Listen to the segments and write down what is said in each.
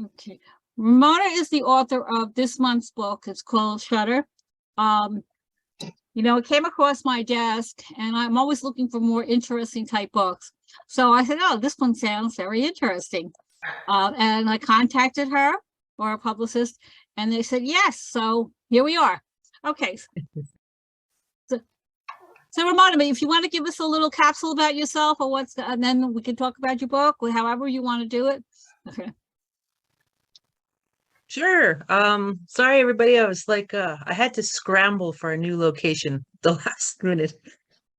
Okay. Ramona is the author of this month's book. It's called Shutter. It came across my desk, and I'm always looking for more interesting type books. So I said, oh, this one sounds very interesting. And I contacted her, or a publicist, and they said yes. So here we are. Okay. So Ramona, if you want to give us a little capsule about yourself, or and then we can talk about your book, or however you want to do it. Okay. Sure. Sorry, everybody. I was like, I had to scramble for a new location the last minute.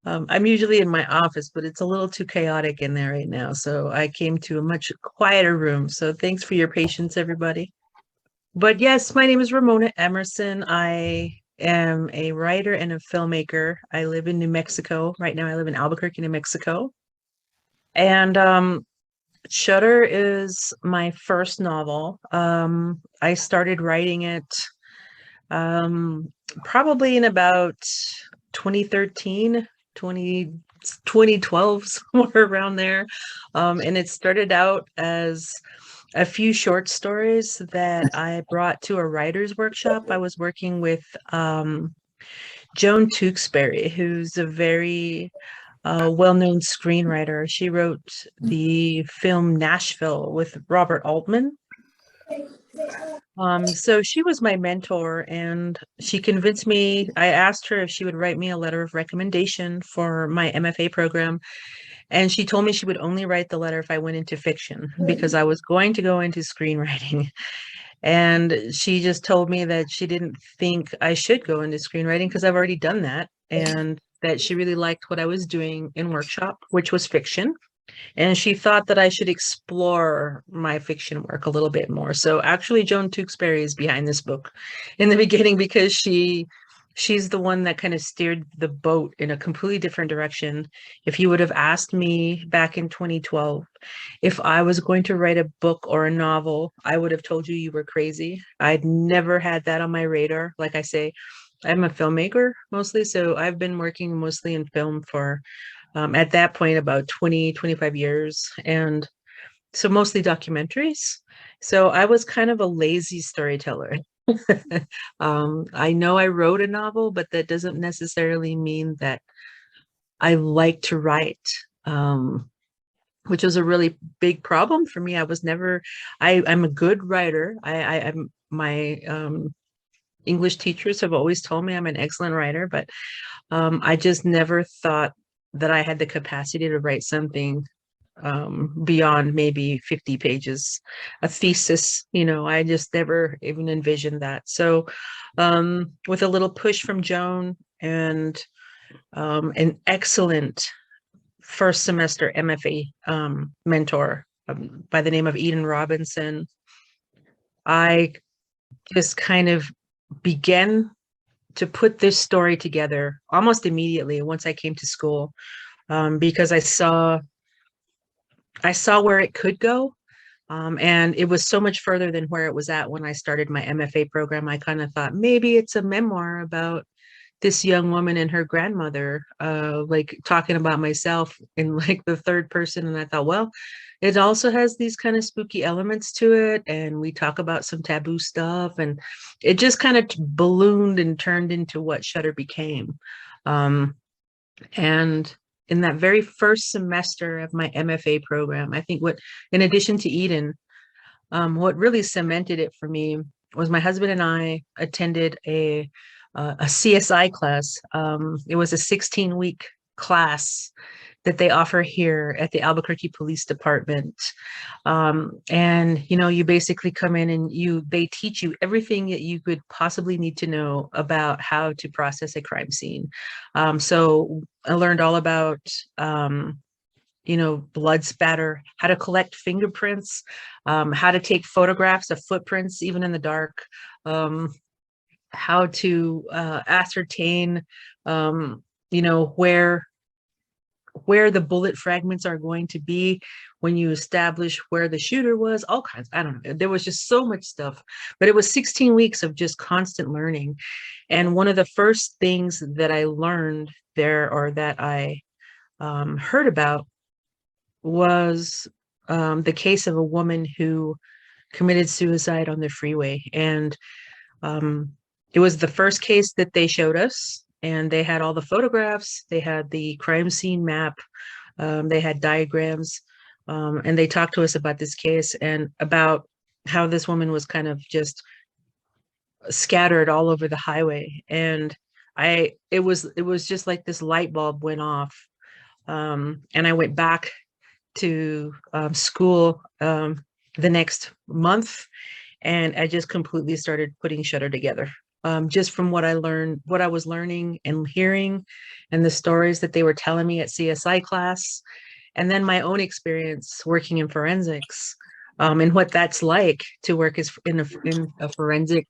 I'm usually in my office, but it's a little too chaotic in there right now. So I came to a much quieter room. So thanks for your patience, everybody. But yes, my name is Ramona Emerson. I am a writer and a filmmaker. I live in New Mexico. Right now, I live in Albuquerque, New Mexico. And Shutter is my first novel. I started writing it probably in about 2013, 2012, somewhere around there. And it started out as a few short stories that I brought to a writer's workshop. I was working with Joan Tewksbury, who's a very well-known screenwriter. She wrote the film Nashville with Robert Altman. So she was my mentor, and she convinced me. I asked her if she would write me a letter of recommendation for my MFA program, and she told me she would only write the letter if I went into fiction because I was going to go into screenwriting. And she just told me that she didn't think I should go into screenwriting because I've already done that, and that she really liked what I was doing in workshop, which was fiction. And she thought that I should explore my fiction work a little bit more. So actually, Joan Tewksbury is behind this book in the beginning because she's the one that kind of steered the boat in a completely different direction. If you would have asked me back in 2012 if I was going to write a book or a novel, I would have told you you were crazy. I'd never had that on my radar. Like I say, I'm a filmmaker mostly, so I've been working mostly in film for at that point about 20, 25 years, and so mostly documentaries. So I was kind of a lazy storyteller. I know I wrote a novel, but that doesn't necessarily mean that I like to write, which was a really big problem for me. I was never, I'm a good writer. I'm my English teachers have always told me I'm an excellent writer, but I just never thought that I had the capacity to write something beyond maybe 50 pages, a thesis. I just never even envisioned that. So with a little push from Joan and an excellent first semester MFA mentor by the name of Eden Robinson, I just kind of began to put this story together almost immediately once I came to school, because I saw where it could go. And it was so much further than where it was at when I started my MFA program. I kind of thought maybe it's a memoir about this young woman and her grandmother, like talking about myself in like the third person. And I thought, well, it also has these kind of spooky elements to it. And we talk about some taboo stuff. And it just kind of ballooned and turned into what Shutter became. And in that very first semester of my MFA program, I think in addition to Eden, what really cemented it for me was my husband and I attended a CSI class. It was a 16-week class that they offer here at the Albuquerque Police Department. And, you basically come in and they teach you everything that you could possibly need to know about how to process a crime scene. So I learned all about, blood spatter, how to collect fingerprints, how to take photographs of footprints, even in the dark, how to ascertain, where the bullet fragments are going to be when you establish where the shooter was, all kinds. I don't know. There was just so much stuff, but it was 16 weeks of just constant learning. And one of the first things that I learned there, or that I heard about, was the case of a woman who committed suicide on the freeway. And it was the first case that they showed us, and they had all the photographs, they had the crime scene map, they had diagrams, and they talked to us about this case and about how this woman was kind of just scattered all over the highway. And it was just like this light bulb went off. And I went back to school the next month, and I just completely started putting Shutter together. Just from what I learned, what I was learning and hearing, and the stories that they were telling me at CSI class, and then my own experience working in forensics, and what that's like to work as in a forensic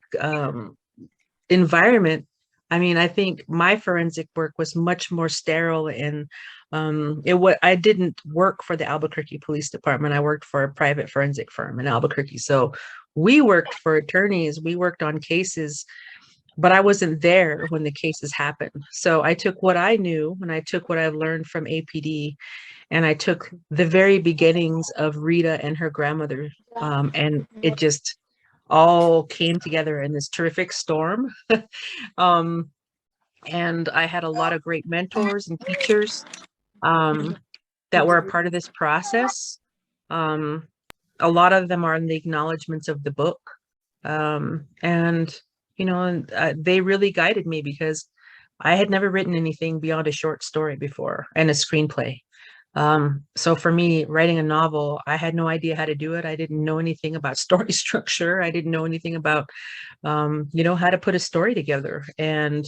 environment. I mean, I think my forensic work was much more sterile, and I didn't work for the Albuquerque Police Department. I worked for a private forensic firm in Albuquerque. So we worked for attorneys, we worked on cases, but I wasn't there when the cases happened. So I took what I knew, and I took what I've learned from APD, and I took the very beginnings of Rita and her grandmother, and it just all came together in this terrific storm. um, and I had a lot of great mentors and teachers that were a part of this process. Um, a lot of them are in the acknowledgments of the book. And, they really guided me, because I had never written anything beyond a short story before and a screenplay. So for me, writing a novel, I had no idea how to do it. I didn't know anything about story structure. I didn't know anything about, how to put a story together. And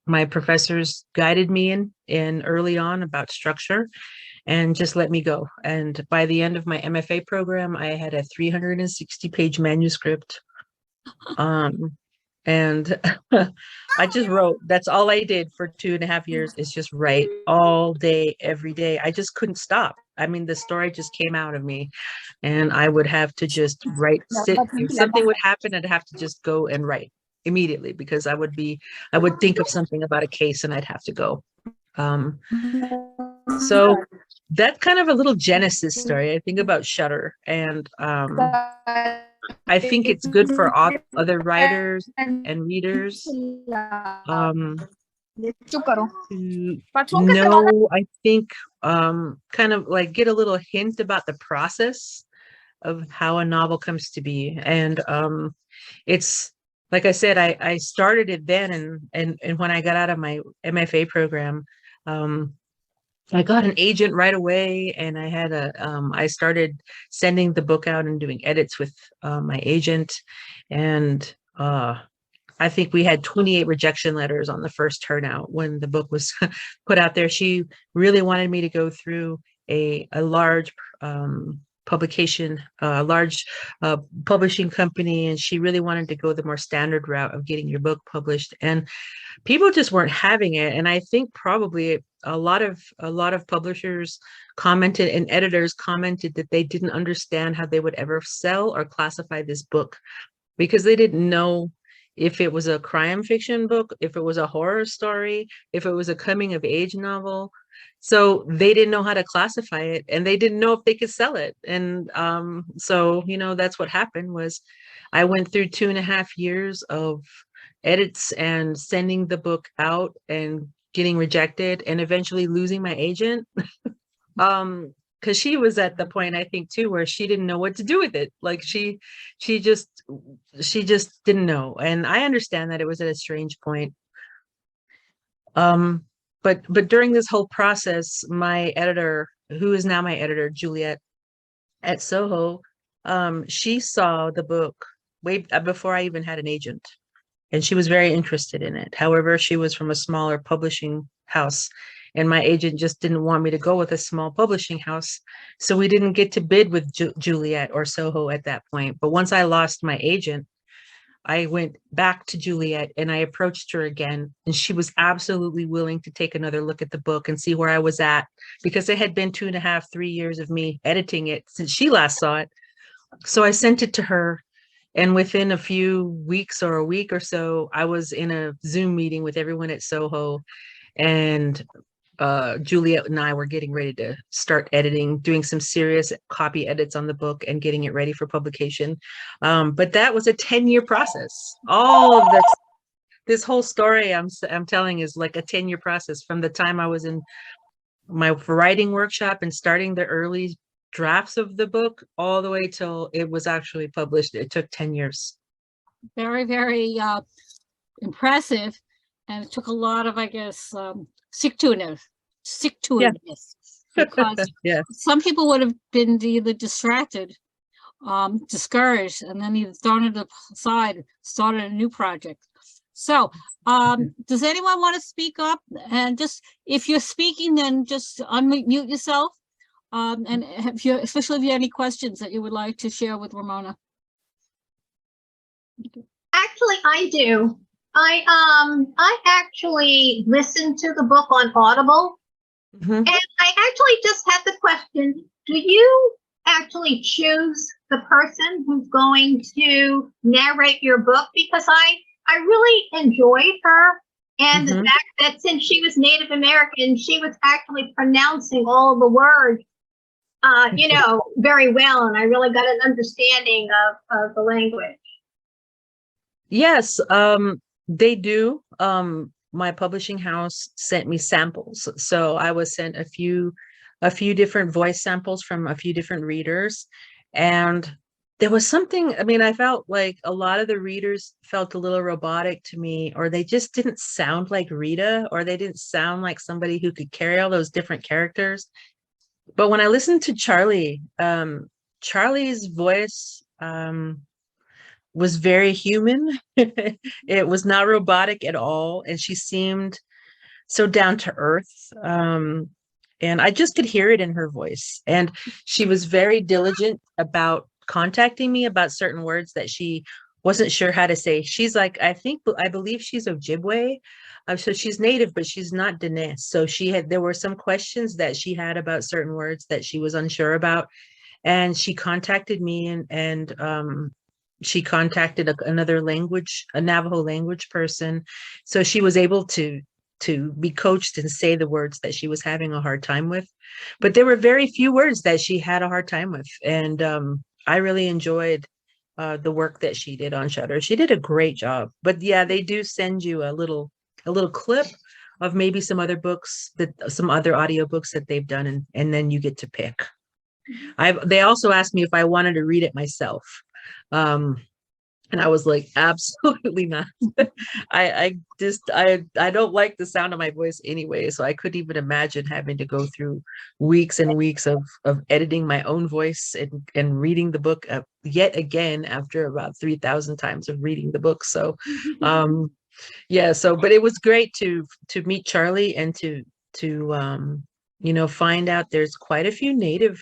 my professors guided me in early on about structure and just let me go. And by the end of my MFA program, I had a 360-page manuscript. And I just wrote. That's all I did for 2.5 years, is just write all day, every day. I just couldn't stop. I mean, the story just came out of me, and I would have to just write. If something would happen, I'd have to just go and write immediately, because I would think of something about a case and I'd have to go. So that's kind of a little genesis story. I think about Shutter, and I think it's good for other writers and readers to know, I think, kind of like get a little hint about the process of how a novel comes to be. And it's, like I said, I started it then, and when I got out of my MFA program, I got an agent right away, and I started sending the book out and doing edits with my agent. And I think we had 28 rejection letters on the first turnout when the book was put out there. She really wanted me to go through a large publication, a large publishing company, and she really wanted to go the more standard route of getting your book published. And people just weren't having it. And I think probably a lot of publishers commented, and editors commented, that they didn't understand how they would ever sell or classify this book, because they didn't know if it was a crime fiction book, if it was a horror story, if it was a coming of age novel. So they didn't know how to classify it, and they didn't know if they could sell it. And so, that's what happened. Was I went through 2.5 years of edits and sending the book out and getting rejected, and eventually losing my agent. Because she was at the point, I think, too, where she didn't know what to do with it. Like she just didn't know. And I understand that it was at a strange point. But during this whole process, my editor, who is now my editor, Juliet at Soho, she saw the book way before I even had an agent, and she was very interested in it. However, she was from a smaller publishing house, and my agent just didn't want me to go with a small publishing house. So we didn't get to bid with Juliet or Soho at that point. But once I lost my agent, I went back to Juliet and I approached her again, and she was absolutely willing to take another look at the book and see where I was at, because it had been 2.5, 3 years of me editing it since she last saw it. So I sent it to her, and within a few weeks, or a week or so, I was in a Zoom meeting with everyone at Soho, and Juliet and I were getting ready to start editing, doing some serious copy edits on the book and getting it ready for publication. But that was a 10-year process. All of this whole story I'm telling is like a 10-year process from the time I was in my writing workshop and starting the early drafts of the book all the way till it was actually published. It took 10 years. Very, very impressive. And it took a lot of, I guess, stick-to-itiveness, because Yeah. some people would have been either distracted, discouraged, and then either thrown it aside, started a new project. So, does anyone want to speak up? And just, if you're speaking, then just unmute yourself. And especially if you have any questions that you would like to share with Ramona. Actually, I do. I actually listened to the book on Audible, and I actually just had the question: do you actually choose the person who's going to narrate your book? Because I really enjoyed her, and the fact that since she was Native American, she was actually pronouncing all of the words, very well, and I really got an understanding of the language. Yes, they do. My publishing house sent me samples. So I was sent a few different voice samples from a few different readers. And there was something, I mean, I felt like a lot of the readers felt a little robotic to me, or they just didn't sound like Rita, or they didn't sound like somebody who could carry all those different characters. But when I listened to Charlie, Charlie's voice, was very human. It was not robotic at all. And she seemed so down to earth. And I just could hear it in her voice. And she was very diligent about contacting me about certain words that she wasn't sure how to say. She's like, I believe she's Ojibwe. So she's Native, but she's not Diné. So there were some questions that she had about certain words that she was unsure about. And she contacted me and she contacted another language, a Navajo language person. So she was able to be coached and say the words that she was having a hard time with. But there were very few words that she had a hard time with. And I really enjoyed the work that she did on Shutter. She did a great job. But yeah, they do send you a little clip of maybe some other books, some other audiobooks that they've done, and then you get to pick. They also asked me if I wanted to read it myself. And I was like, absolutely not. I don't like the sound of my voice anyway. So I couldn't even imagine having to go through weeks and weeks of editing my own voice and reading the book yet again after about 3,000 times of reading the book. So, yeah, but it was great to meet Charlie and to find out there's quite a few Native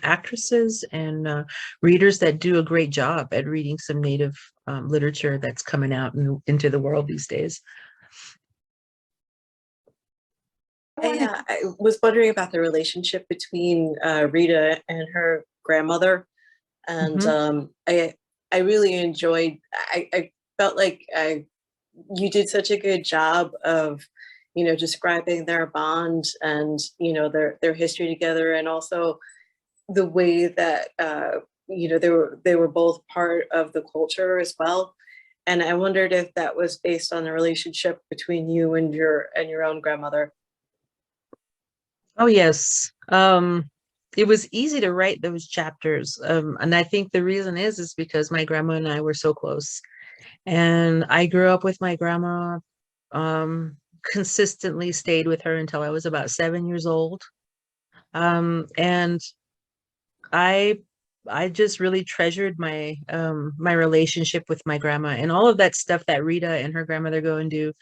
actresses and readers that do a great job at reading some Native literature that's coming out into the world these days. I was wondering about the relationship between Rita and her grandmother, and I really enjoyed. I felt like you did such a good job of describing their bond and their history together, and also the way that they were both part of the culture as well. And I wondered if that was based on the relationship between you and your own grandmother. Oh yes. It was easy to write those chapters. And I think the reason is because my grandma and I were so close. And I grew up with my grandma, consistently stayed with her until I was about 7 years old. And I just really treasured my my relationship with my grandma, and all of that stuff that Rita and her grandmother go and do.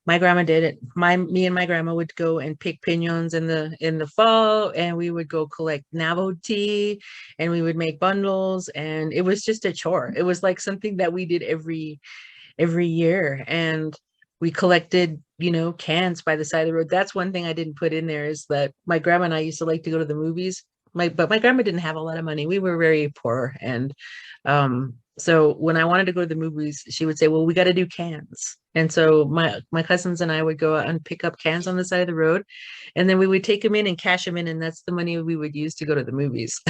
My grandma did it. Me and my grandma would go and pick piñons in the fall, and we would go collect Navajo tea, and we would make bundles, and it was just a chore. It was like something that we did every year, and we collected cans by the side of the road. That's one thing I didn't put in there, is that my grandma and I used to like to go to the movies. But my grandma didn't have a lot of money. We were very poor, and So when I wanted to go to the movies, she would say, well, we got to do cans. And so my cousins and I would go out and pick up cans on the side of the road, and then we would take them in and cash them in, and that's the money we would use to go to the movies.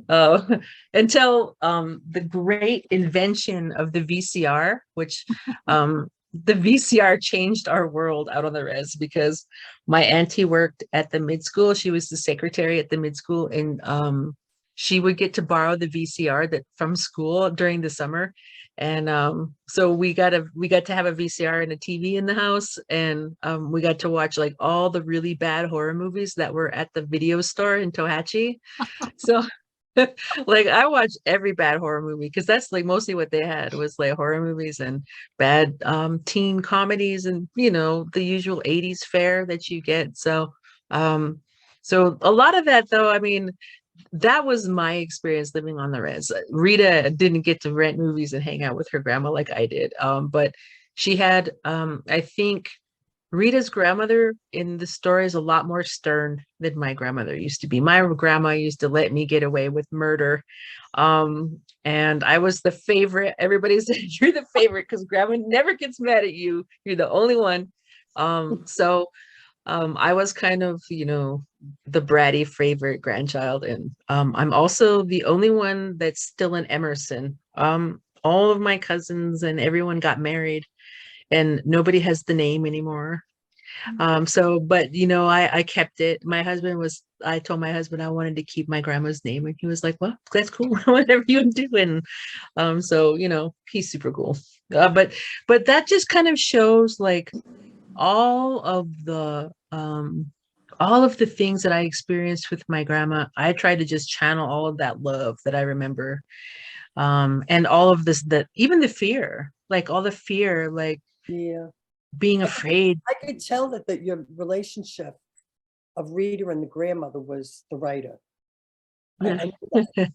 uh, until the great invention of the VCR, which the VCR changed our world out on the res, because my auntie worked at the mid school. She was the secretary at the mid school, and she would get to borrow the VCR that from school during the summer. And so we got to have a VCR and a TV in the house, and we got to watch like all the really bad horror movies that were at the video store in Tohatchi. So like I watched every bad horror movie, because that's like mostly what they had was like horror movies and bad teen comedies, and the usual 80s fare that you get. So so a lot of that, though, I mean, that was my experience living on the res. Rita didn't get to rent movies and hang out with her grandma like I did, but she had I think Rita's grandmother in the story is a lot more stern than my grandmother used to be. My grandma used to let me get away with murder. And I was the favorite. Everybody said, you're the favorite because grandma never gets mad at you. You're the only one. So I was kind of, the bratty favorite grandchild. And I'm also the only one that's still an Emerson. All of my cousins and everyone got married, and nobody has the name anymore. So, but I kept it. I told my husband I wanted to keep my grandma's name, and he was like, well, that's cool. Whatever you do. And so, he's super cool. But that just kind of shows like all of the things that I experienced with my grandma. I tried to just channel all of that love that I remember. And all of this, that even the fear, like all the fear, like, Yeah. being afraid. I could tell that your relationship of Rita and the grandmother was the writer. Yeah, It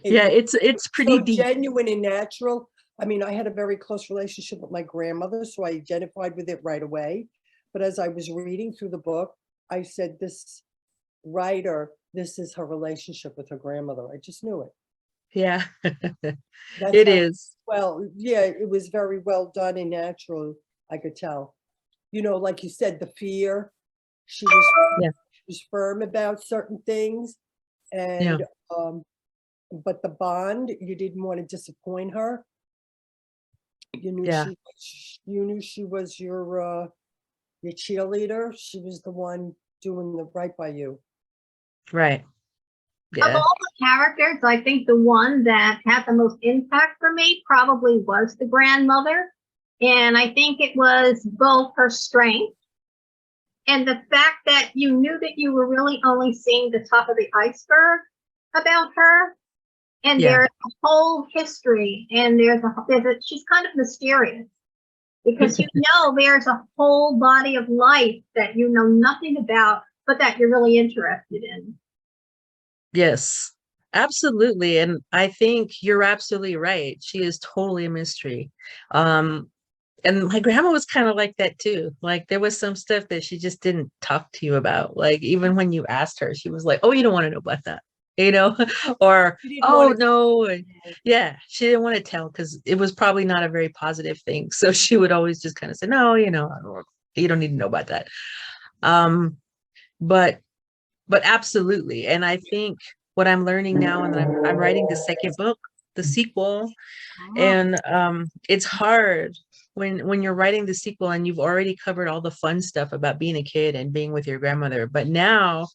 yeah, was it's pretty so deep. genuine and natural. I mean, I had a very close relationship with my grandmother, so I identified with it right away. But as I was reading through the book, I said, this writer, this is her relationship with her grandmother. I just knew it. Yeah, That's it how- is. Well, yeah, it was very well done and natural. I could tell. Like you said, the fear. She was, Yeah. she was firm about certain things, and but the bond, you didn't want to disappoint her. You knew Yeah. she was your cheerleader. She was the one doing the right by you. Right. Of Yeah. all the characters, I think the one that had the most impact for me probably was the grandmother. And I think it was both her strength and the fact that you knew that you were really only seeing the top of the iceberg about her. And Yeah. there's a whole history, and she's kind of mysterious because there's a whole body of life that you know nothing about, but that you're really interested in. Yes, absolutely. And I think you're absolutely right. She is totally a mystery. And my grandma was kind of like that too. Like there was some stuff that she just didn't talk to you about. Like even when you asked her, she was like, oh, you don't want to know about that, or, oh, no. Yeah, she didn't want to tell because it was probably not a very positive thing. So she would always just kind of say, no, you don't need to know about that. But absolutely. And I think what I'm learning now, and I'm writing the second book, the sequel, and it's hard when you're writing the sequel and you've already covered all the fun stuff about being a kid and being with your grandmother, but now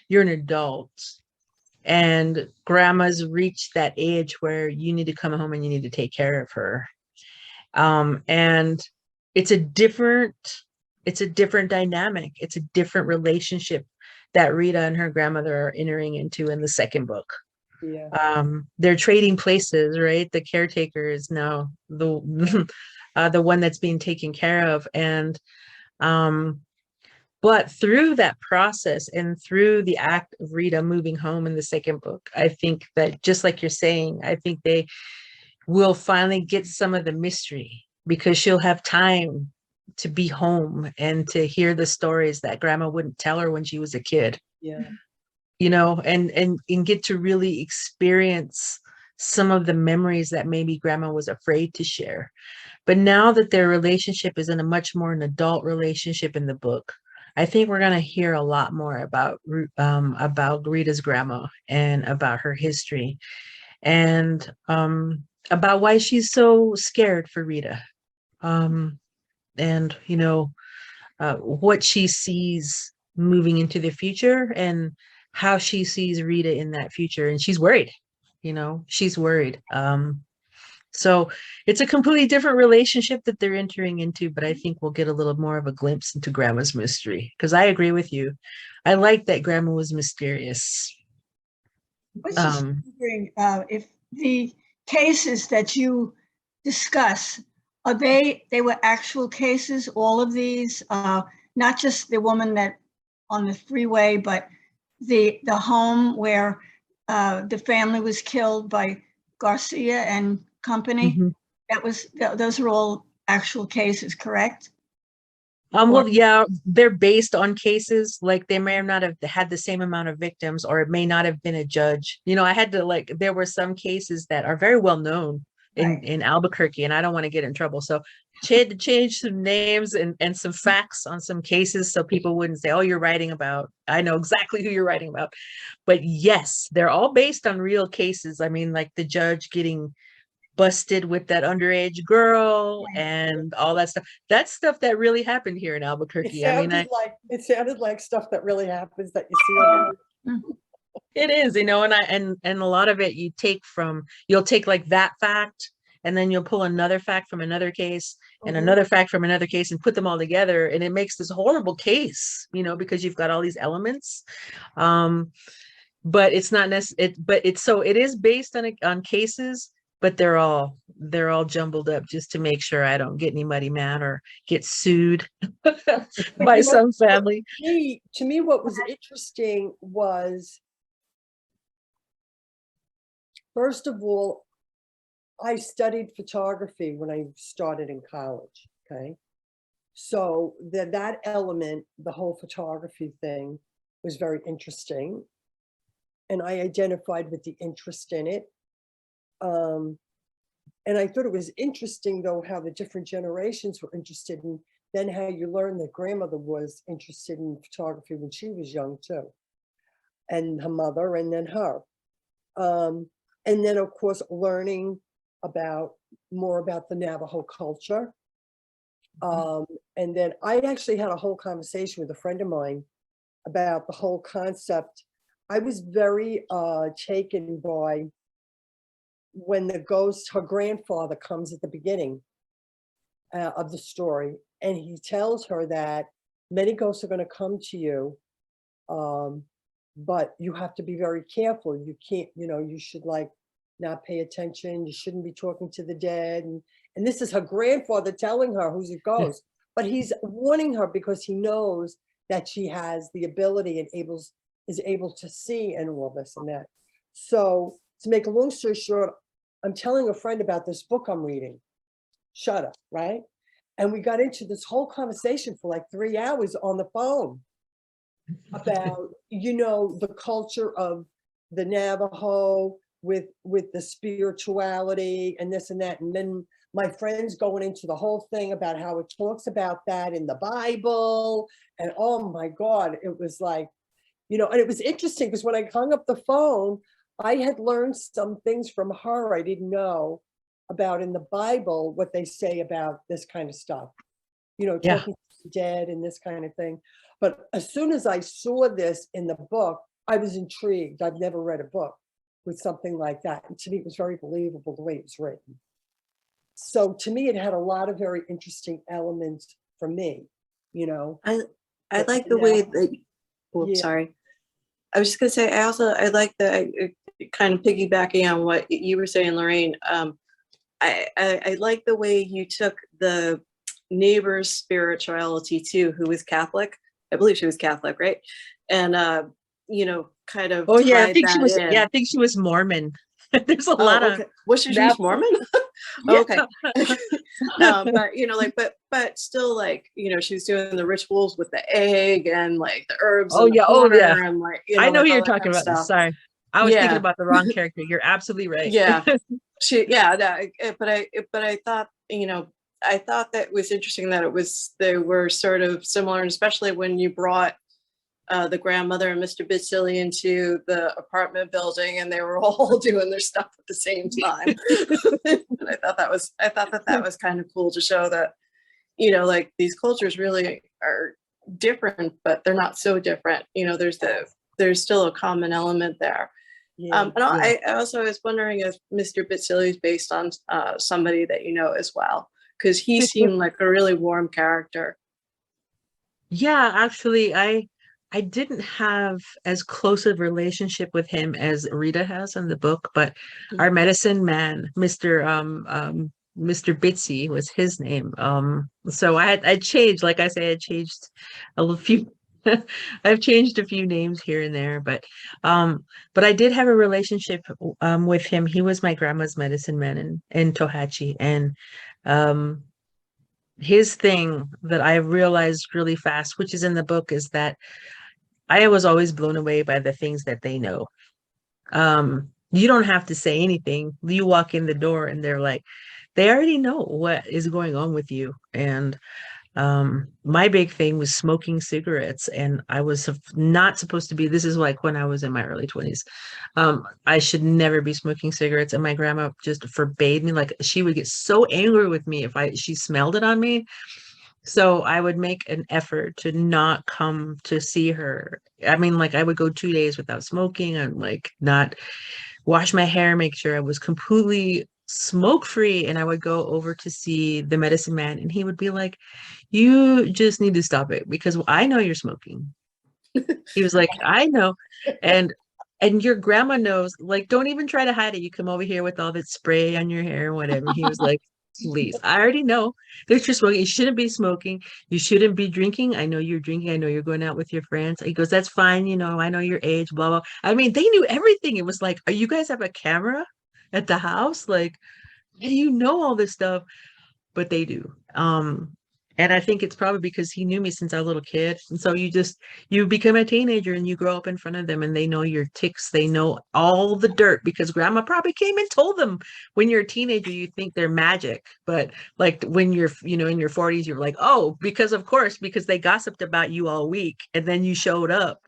you're an adult and grandma's reached that age where you need to come home and you need to take care of her. And it's a different dynamic. It's a different relationship that Rita and her grandmother are entering into in the second book. Yeah. They're trading places, right? The caretaker is now the one that's being taken care of. And but through that process and through the act of Rita moving home in the second book, I think that just like you're saying, I think they will finally get some of the mystery because she'll have time to be home and to hear the stories that grandma wouldn't tell her when she was a kid. Yeah. And get to really experience some of the memories that maybe grandma was afraid to share. But now that their relationship is in a much more an adult relationship in the book, I think we're going to hear a lot more about Rita's grandma and about her history, and about why she's so scared for Rita, and what she sees moving into the future, and how she sees Rita in that future. And she's worried, she's worried. So it's a completely different relationship that they're entering into, but I think we'll get a little more of a glimpse into grandma's mystery, because I agree with you. I like that grandma was mysterious. I was just wondering if the cases that you discuss, they were actual cases, all of these, not just the woman that on the freeway, but the home where the family was killed by Garcia and company. Those are all actual cases, correct? Well, yeah, they're based on cases. Like, they may or not have had the same amount of victims, or it may not have been a judge. I had to, there were some cases that are very well known in Albuquerque, and I don't want to get in trouble. So had to change some names and some facts on some cases, so people wouldn't say, oh, you're writing about, I know exactly who you're writing about. But yes, they're all based on real cases. I mean, like the judge getting busted with that underage girl and all that stuff. That's stuff that really happened here in Albuquerque. It sounded like stuff that really happens that you see on it is, and a lot of it you'll take like that fact, and then you'll pull another fact from another case and another fact from another case and put them all together, and it makes this horrible case, because you've got all these elements. But it's not necessarily, it is based on cases, but they're all jumbled up just to make sure I don't get anybody mad or get sued by some family. To me, what was interesting was, first of all, I studied photography when I started in college. Okay. So that element, the whole photography thing, was very interesting. And I identified with the interest in it. And I thought it was interesting, though, how the different generations were interested in, then how you learn that grandmother was interested in photography when she was young, too. And her mother, and then her. And then, of course, learning more about the Navajo culture. And then I actually had a whole conversation with a friend of mine about the whole concept. I was very taken by when the ghost, her grandfather, comes at the beginning of the story, and he tells her that many ghosts are going to come to you, but you have to be very careful. You can't, you should not pay attention. You shouldn't be talking to the dead. And this is her grandfather telling her who's a ghost, but he's warning her because he knows that she has the ability and is able to see and all this and that. So to make a long story short, I'm telling a friend about this book I'm reading, Shut Up, right? And we got into this whole conversation for like 3 hours on the phone about, the culture of the Navajo with the spirituality and this and that. And then my friend's going into the whole thing about how it talks about that in the Bible. And oh my God, it was like, and it was interesting because when I hung up the phone, I had learned some things from her I didn't know about in the Bible, what they say about this kind of stuff, talking to the dead and this kind of thing. But as soon as I saw this in the book, I was intrigued. I've never read a book with something like that. And to me, it was very believable the way it was written. So to me, it had a lot of very interesting elements for me, I like the way that, sorry. I was just gonna say, I like that, kind of piggybacking on what you were saying, Lorraine. I like the way you took the neighbor's spirituality too, who was Catholic. I believe she was Catholic, right? And kind of. Oh yeah, I think she was. Yeah, I think she was Mormon. There's a lot of. Was she Mormon? Oh, okay. But but still, she was doing the rituals with the egg and like the herbs. Oh yeah, and and like, I know who you're talking about. Sorry. I was thinking Yeah. about the wrong character. You're absolutely right. Yeah. But I thought, I thought that was interesting that they were sort of similar, and especially when you brought the grandmother and Mr. Bitsilli into the apartment building, and they were all doing their stuff at the same time. And I thought that was kind of cool to show that, like these cultures really are different, but they're not so different. There's still a common element there. Yeah, And I also was wondering if Mr. Bitsilli is based on somebody that you know as well, because he seemed like a really warm character. Yeah, actually, I didn't have as close a relationship with him as Rita has in the book, but our medicine man, Mr. Bitsy was his name. So I changed, like I said, I changed a little few. I've changed a few names here and there, but I did have a relationship with him. He was my grandma's medicine man in Tohatchi, and his thing that I realized really fast, which is in the book, is that I was always blown away by the things that they know. You don't have to say anything. You walk in the door and they're like, they already know what is going on with you. And my big thing was smoking cigarettes, and I was not supposed to be. This is like when I was in my early 20s. I should never be smoking cigarettes, and my grandma just forbade me. Like, she would get so angry with me if she smelled it on me. So I would make an effort to not come to see her. I mean, like, I would go 2 days without smoking, and like not wash my hair, make sure I was completely smoke free. And I would go over to see the medicine man, and he would be like, you just need to stop it because I know you're smoking. He was like, I know. And your grandma knows, like, don't even try to hide it. You come over here with all that spray on your hair and whatever. He was like, please, I already know that you're smoking. You shouldn't be smoking. You shouldn't be drinking. I know you're drinking. I know you're going out with your friends. He goes, that's fine. I know your age, blah, blah. I mean, they knew everything. It was like, are you guys have a camera at the house? Like, you know all this stuff, but they do. And I think it's probably because he knew me since I was a little kid. And so you become a teenager and you grow up in front of them, and they know your tics. They know all the dirt because grandma probably came and told them. When you're a teenager, you think they're magic. But like when you're, in your 40s, you're like, oh, because they gossiped about you all week and then you showed up.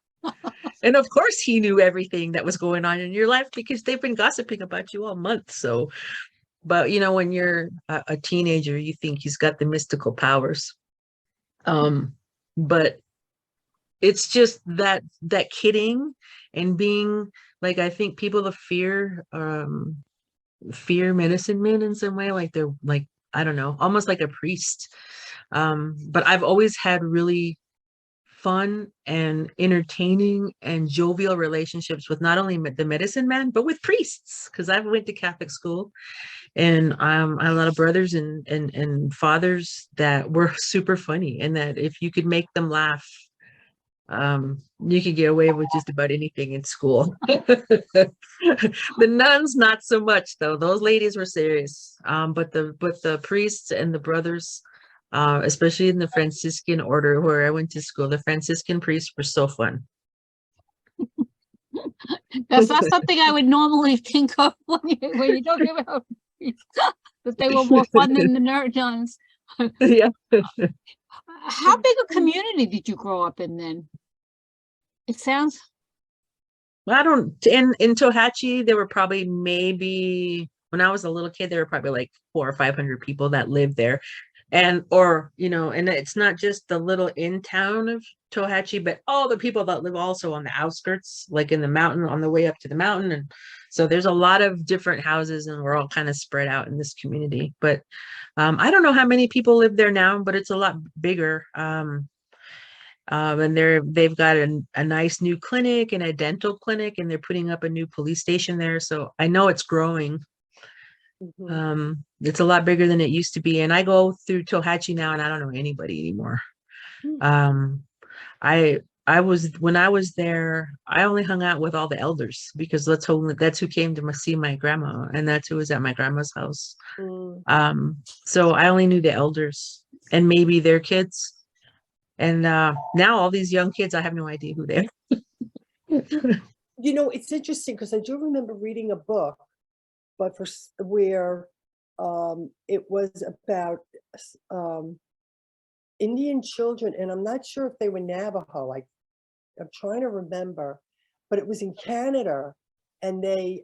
And of course he knew everything that was going on in your life because they've been gossiping about you all month. So, but when you're a teenager, you think he's got the mystical powers. But it's just that kidding and being like, I think people that fear medicine men in some way, like they're like, I don't know, almost like a priest. But I've always had really fun and entertaining and jovial relationships with not only the medicine man, but with priests, because I went to Catholic school. And I had a lot of brothers and fathers that were super funny, and that if you could make them laugh, you could get away with just about anything in school. The nuns, not so much though. Those ladies were serious. But the priests and the brothers, especially in the Franciscan order where I went to school, the Franciscan priests were so fun. That's not something I would normally think of when you don't hear about that they were more fun than the nerd nuns. Yeah. How big a community did you grow up in then? It sounds. I don't. In Tohatchi, there were probably maybe when I was a little kid, there were probably like 400 or 500 people that lived there. And it's not just the little in town of Tohatchi, but all the people that live also on the outskirts, like in the mountain, on the way up to the mountain. And so there's a lot of different houses, and we're all kind of spread out in this community. But I don't know how many people live there now, but it's a lot bigger. And they've got a nice new clinic and a dental clinic, and they're putting up a new police station there. So I know it's growing. It's a lot bigger than it used to be. And I go through Tohatchi now and I don't know anybody anymore. When I was there, I only hung out with all the elders because that's who came to see my grandma, and that's who was at my grandma's house. So I only knew the elders and maybe their kids. And now all these young kids, I have no idea who they are. you know, it's interesting because I do remember reading a book, but where it was about Indian children, and I'm not sure if they were Navajo. I'm trying to remember, but it was in Canada, and they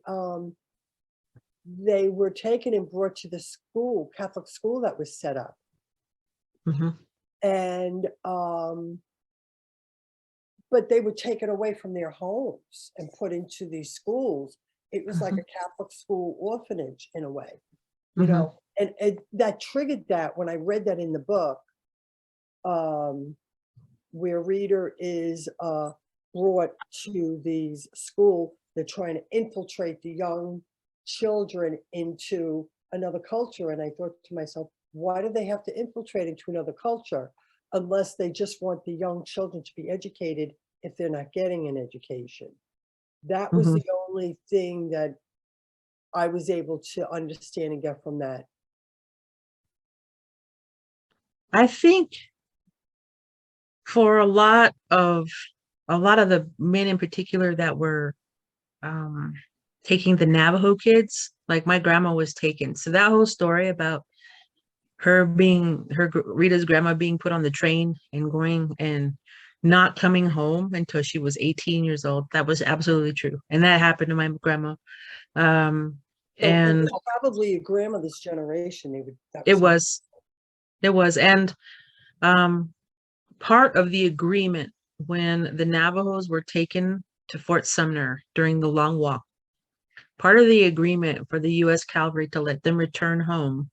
were taken and brought to the school, Catholic school that was set up. And but they were taken away from their homes and put into these schools. It was like a Catholic school orphanage in a way, you know, and that triggered that when I read that in the book, where Rita is brought to these school. They're trying to infiltrate the young children into another culture. And I thought to myself, why do they have to infiltrate into another culture unless they just want the young children to be educated if they're not getting an education? That was the only thing that I was able to understand and get from that. I think for a lot of the men in particular that were taking the Navajo kids, like my grandma was taken. So that whole story about Rita's grandma being put on the train and going and not coming home until she was 18 years old, that was absolutely true. And that happened to my grandma. So And it was probably your grandmother's generation. it was. And part of the agreement when the Navajos were taken to Fort Sumner during the Long Walk, part of the agreement for the U.S. Cavalry to let them return home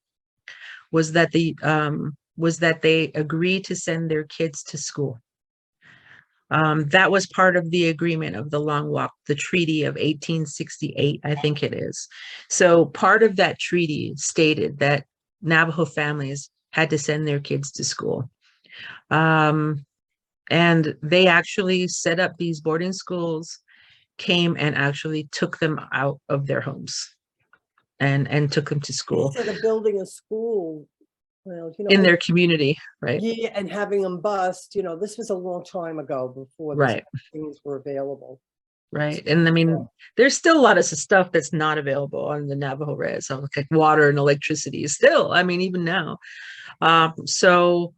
was that they agreed to send their kids to school. That was part of the agreement of the Long Walk, the Treaty of 1868, I think it is. So part of that treaty stated that Navajo families had to send their kids to school. And they actually set up these boarding schools, came and actually took them out of their homes and took them to school. Instead of building a school, well, you know, in their community, right? Yeah, and having them bust, you know, this was a long time ago before these things were available. Right. And I mean, there's still a lot of stuff that's not available on the Navajo Res, so like water and electricity still, I mean, even now. So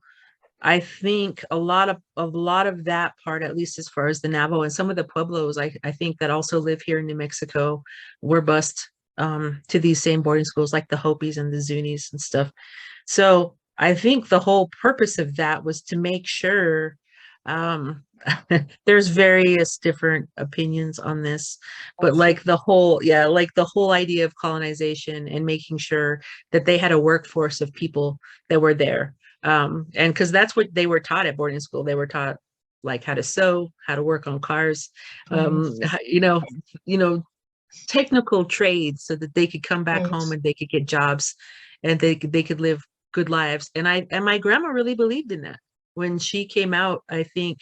I think a lot of that part, at least as far as the Navajo and some of the Pueblos, I think that also live here in New Mexico, were bused to these same boarding schools, like the Hopis and the Zunis and stuff. So I think the whole purpose of that was to make sure there's various different opinions on this, but like the whole idea of colonization and making sure that they had a workforce of people that were there. And because that's what they were taught at boarding school. They were taught like how to sew, how to work on cars, you know, technical trades, so that they could come back home and they could get jobs and they could live good lives. And my grandma really believed in that. When she came out, I think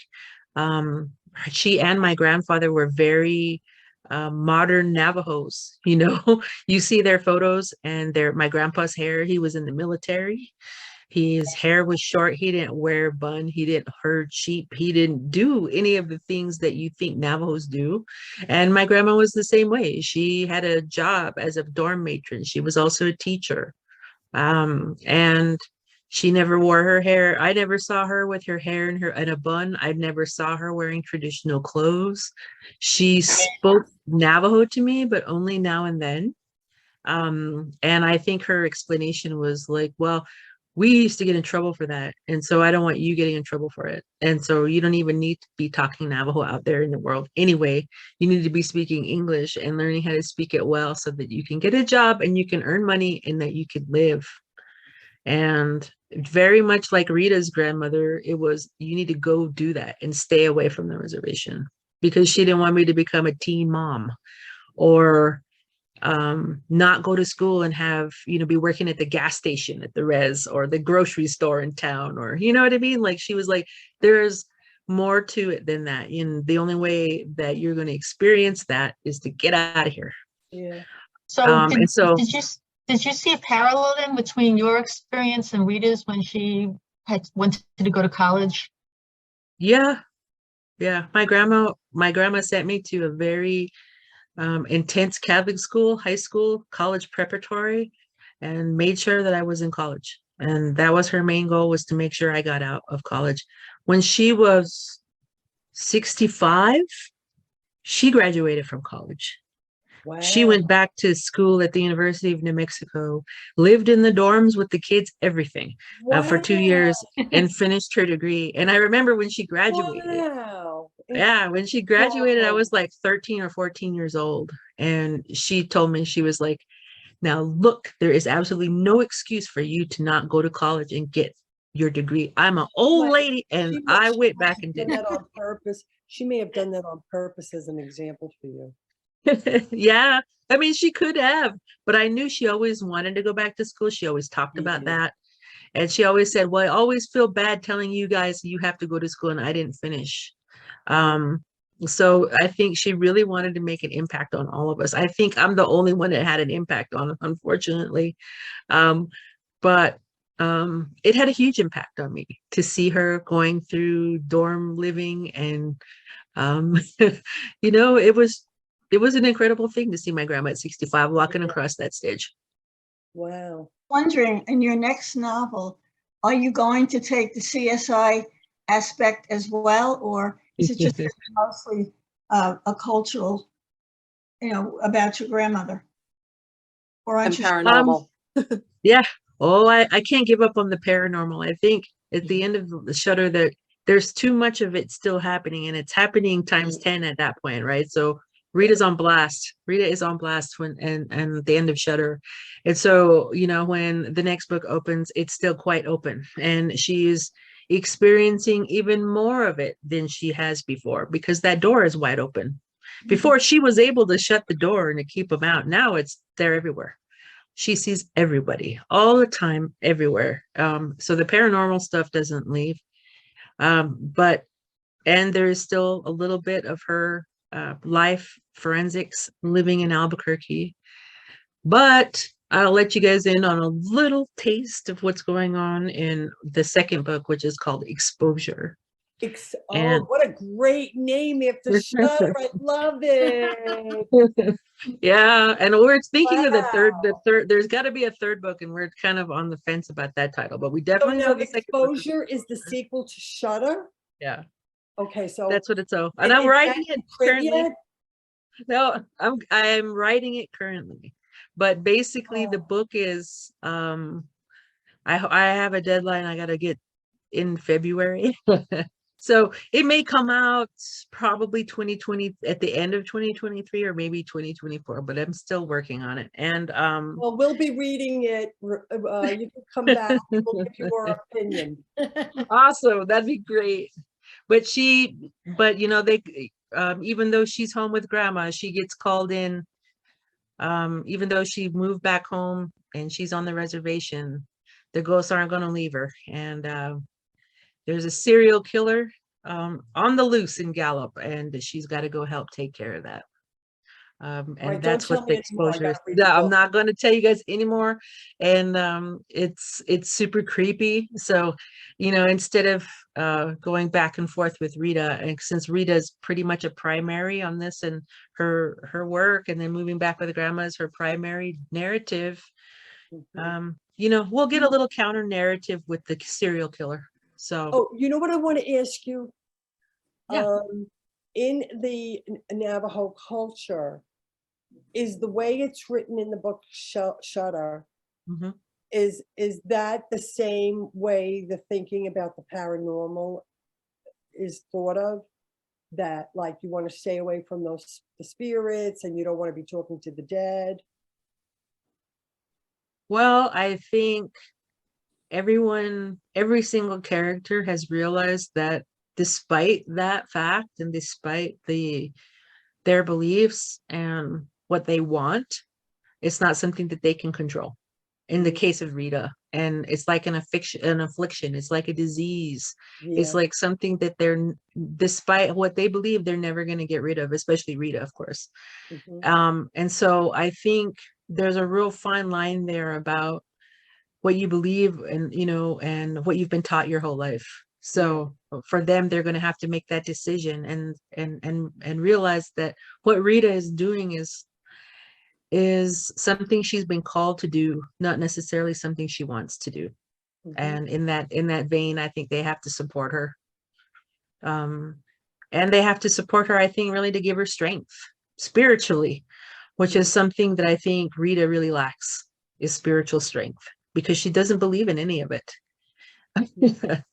she and my grandfather were very modern Navajos. You know, you see their photos and my grandpa's hair, he was in the military. His hair was short. He didn't wear a bun. He didn't herd sheep. He didn't do any of the things that you think Navajos do. And my grandma was the same way. She had a job as a dorm matron. She was also a teacher. And she never wore her hair. I never saw her with her hair in a bun. I never saw her wearing traditional clothes. She spoke Navajo to me, but only now and then. And I think her explanation was like, well, we used to get in trouble for that. And so I don't want you getting in trouble for it. And so you don't even need to be talking Navajo out there in the world. Anyway, you need to be speaking English and learning how to speak it well so that you can get a job and you can earn money and that you could live. And very much like Rita's grandmother, it was, you need to go do that and stay away from the reservation, because she didn't want me to become a teen mom or not go to school and have, you know, be working at the gas station at the res or the grocery store in town, or, you know what I mean? Like, she was like, there's more to it than that. And the only way that you're going to experience that is to get out of here. Yeah. So, did you see a parallel then between your experience and Rita's when she wanted to go to college? Yeah. My grandma my grandma sent me to a very intense Catholic school, high school, college preparatory, and made sure that I was in college. And that was her main goal, was to make sure I got out of college. When she was 65, she graduated from college. She Wow. went back to school at the University of New Mexico, lived in the dorms with the kids, everything, for 2 years, and finished her degree. And I remember when she graduated. Wow. Yeah, when she graduated, I Wow. was like 13 or 14 years old. And she told me, she was like, now look, there is absolutely no excuse for you to not go to college and get your degree. I'm an old lady, and I went back and did that on purpose. She may have done that on purpose as an example for you. it. Yeah, I mean, she could have, but I knew she always wanted to go back to school. She always talked about that. And she always said, well, I always feel bad telling you guys you have to go to school, and I didn't finish. So I think she really wanted to make an impact on all of us. I think I'm the only one that had an impact on, unfortunately. But it had a huge impact on me to see her going through dorm living. And you know, it was an incredible thing to see my grandma at 65 walking across that stage. Wow. Wondering, in your next novel, are you going to take the CSI aspect as well, or is it just mostly a cultural, about your grandmother? Or And aren't you? paranormal. Yeah. Oh, I can't give up on the paranormal. I think at the end of the Shutter, that there's too much of it still happening, and it's happening times 10 at that point, right? So Rita's on blast. Rita is on blast when and at the end of Shutter. And so, you know, when the next book opens, it's still quite open, and she's experiencing even more of it than she has before, because that door is wide open. Before, she was able to shut the door and to keep them out. Now they're everywhere. She sees everybody all the time, everywhere. So the paranormal stuff doesn't leave. But there is still a little bit of her life forensics living in Albuquerque. But I'll let you guys in on a little taste of what's going on in the second book, which is called Exposure. Oh, what a great name after Shutter. I love it. Yeah, and we're thinking of the third, there's got to be a third book, and we're kind of on the fence about that title, but we definitely know the second book. Exposure is the sequel to Shutter? Yeah. Okay, so that's what it's so. And I'm writing it currently. Yet? No, I'm writing it currently. But basically the book is I have a deadline I gotta get in February. So it may come out probably 2020 at the end of 2023 or maybe 2024, but I'm still working on it. And well, we'll be reading it. You can come back and we'll give you our opinion. Awesome, that'd be great. But you know, they even though she's home with grandma, she gets called in. Even though she moved back home and she's on the reservation, the ghosts aren't going to leave her. And there's a serial killer on the loose in Gallup, and she's got to go help take care of that. And right, that's what the exposure is. I'm not going to tell you guys anymore. And it's super creepy. So, you know, instead of going back and forth with Rita, and since Rita is pretty much a primary on this, and her work, and then moving back with grandma is her primary narrative, you know, we'll get a little counter narrative with the serial killer. So, oh, you know what I want to ask you? Yeah. In the Navajo culture, is the way it's written in the book Shutter, is that the same way the thinking about the paranormal is thought of? That like you want to stay away from the spirits and you don't want to be talking to the dead? Well, I think every single character has realized that despite that fact and despite their beliefs and what they want, it's not something that they can control. In the case of Rita, and it's like an affliction, it's like a disease. Yeah. It's like something that they're, despite what they believe, they're never going to get rid of, especially Rita, of course. And so I think there's a real fine line there about what you believe and, you know, and what you've been taught your whole life. So for them, they're going to have to make that decision and realize that what Rita is doing is something she's been called to do, not necessarily something she wants to do. And in that vein, I think they have to support her. And they have to support her, I think, really to give her strength spiritually, which is something that I think Rita really lacks, is spiritual strength, because she doesn't believe in any of it.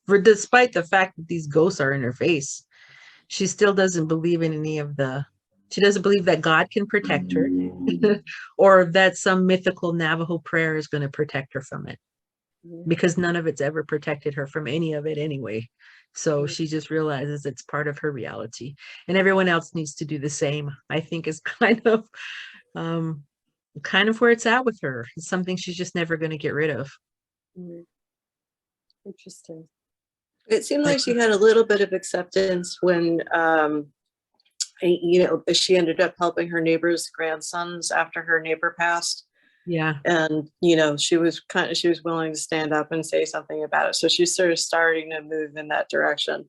Despite the fact that these ghosts are in her face, she still doesn't believe in any of she doesn't believe that God can protect her or that some mythical Navajo prayer is going to protect her from it, because none of it's ever protected her from any of it anyway. So she just realizes it's part of her reality, and everyone else needs to do the same. I think is kind of where it's at with her. It's something she's just never going to get rid of. Interesting. It seemed like she had a little bit of acceptance when, she ended up helping her neighbor's grandsons after her neighbor passed. Yeah. And, she was willing to stand up and say something about it. So she's sort of starting to move in that direction.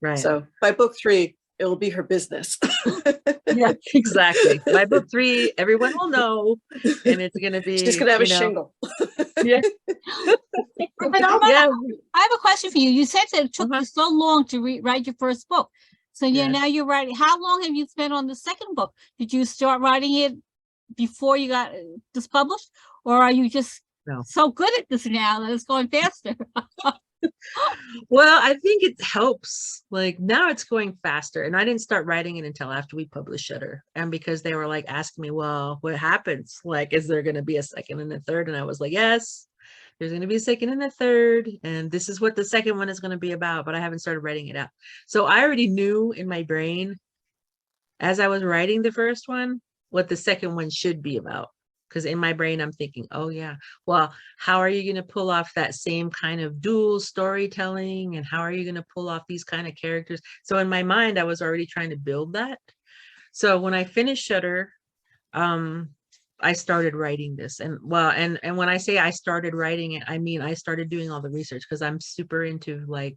Right. So by book 3, it will be her business. Yeah, exactly. By book 3, everyone will know, and it's going to be, she's going to have a shingle. Yeah. But I have a question for you. You said that it took you so long to write your first book. So now you're writing. How long have you spent on the second book? Did you start writing it before you got this published, or are you just so good at this now that it's going faster? Well, I think it helps. Like now it's going faster, and I didn't start writing it until after we published Shutter. And because they were like asking me, well, what happens? Like, is there going to be a second and a third? And I was like, yes, there's going to be a second and a third. And this is what the second one is going to be about, but I haven't started writing it out. So I already knew in my brain as I was writing the first one, what the second one should be about. Because in my brain, I'm thinking, oh, yeah, well, how are you going to pull off that same kind of dual storytelling? And how are you going to pull off these kind of characters? So in my mind, I was already trying to build that. So when I finished Shutter, I started writing this. And when I say I started writing it, I mean, I started doing all the research, because I'm super into like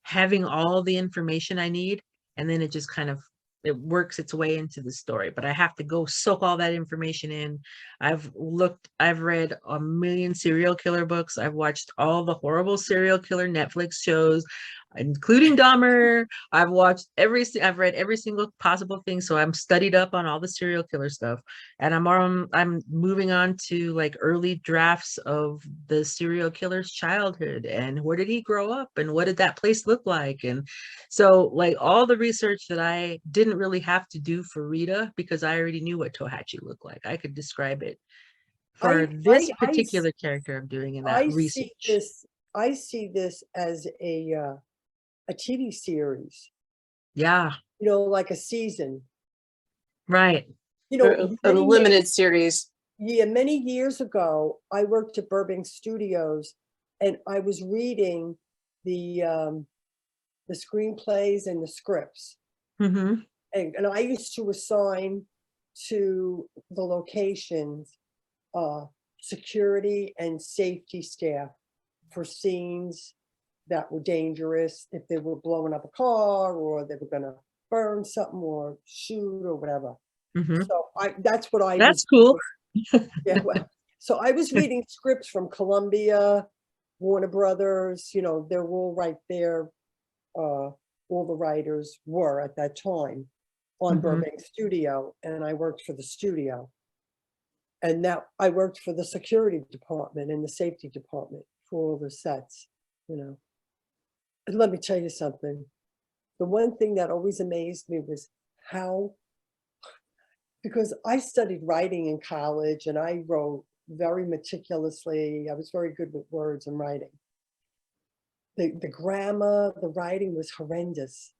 having all the information I need. And then it just kind of it works its way into the story, but I have to go soak all that information in. I've read a million serial killer books. I've watched all the horrible serial killer Netflix shows, including Dahmer. I've read every single possible thing. So I'm studied up on all the serial killer stuff, and I'm moving on to like early drafts of the serial killer's childhood and where did he grow up and what did that place look like. And so like all the research that I didn't really have to do for Rita, because I already knew what Tohatchi looked like. I could describe it for this particular character I'm doing in that research. I see this as a TV series. Yeah. Like a season. Right. A limited series. Yeah, many years ago, I worked at Burbank Studios, and I was reading the screenplays and the scripts. Mm-hmm. And I used to assign to the locations security and safety staff for scenes that were dangerous, if they were blowing up a car or they were going to burn something or shoot or whatever. Mm-hmm. So that's cool. Yeah, well, so I was reading scripts from Columbia, Warner Brothers, they're all right there. All the writers were at that time on Burbank Studio, and I worked for the studio. And now I worked for the security department and the safety department for all the sets, And let me tell you something. The one thing that always amazed me was because I studied writing in college and I wrote very meticulously. I was very good with words and writing. The grammar, the writing was horrendous.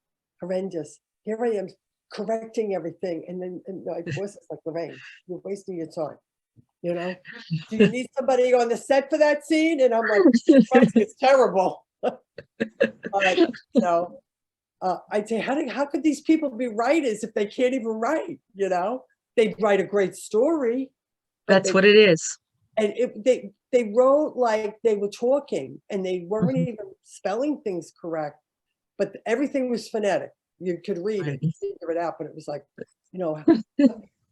Here I am correcting everything. And then my voice is like, Lorraine, you're wasting your time. Do you need somebody on the set for that scene? And I'm like, it's terrible. I'd say, how could these people be writers if they can't even write? They'd write a great story. That's what it is. And they wrote like they were talking, and they weren't even spelling things correct, but everything was phonetic. You could read it, figure it out, but it was like, you know,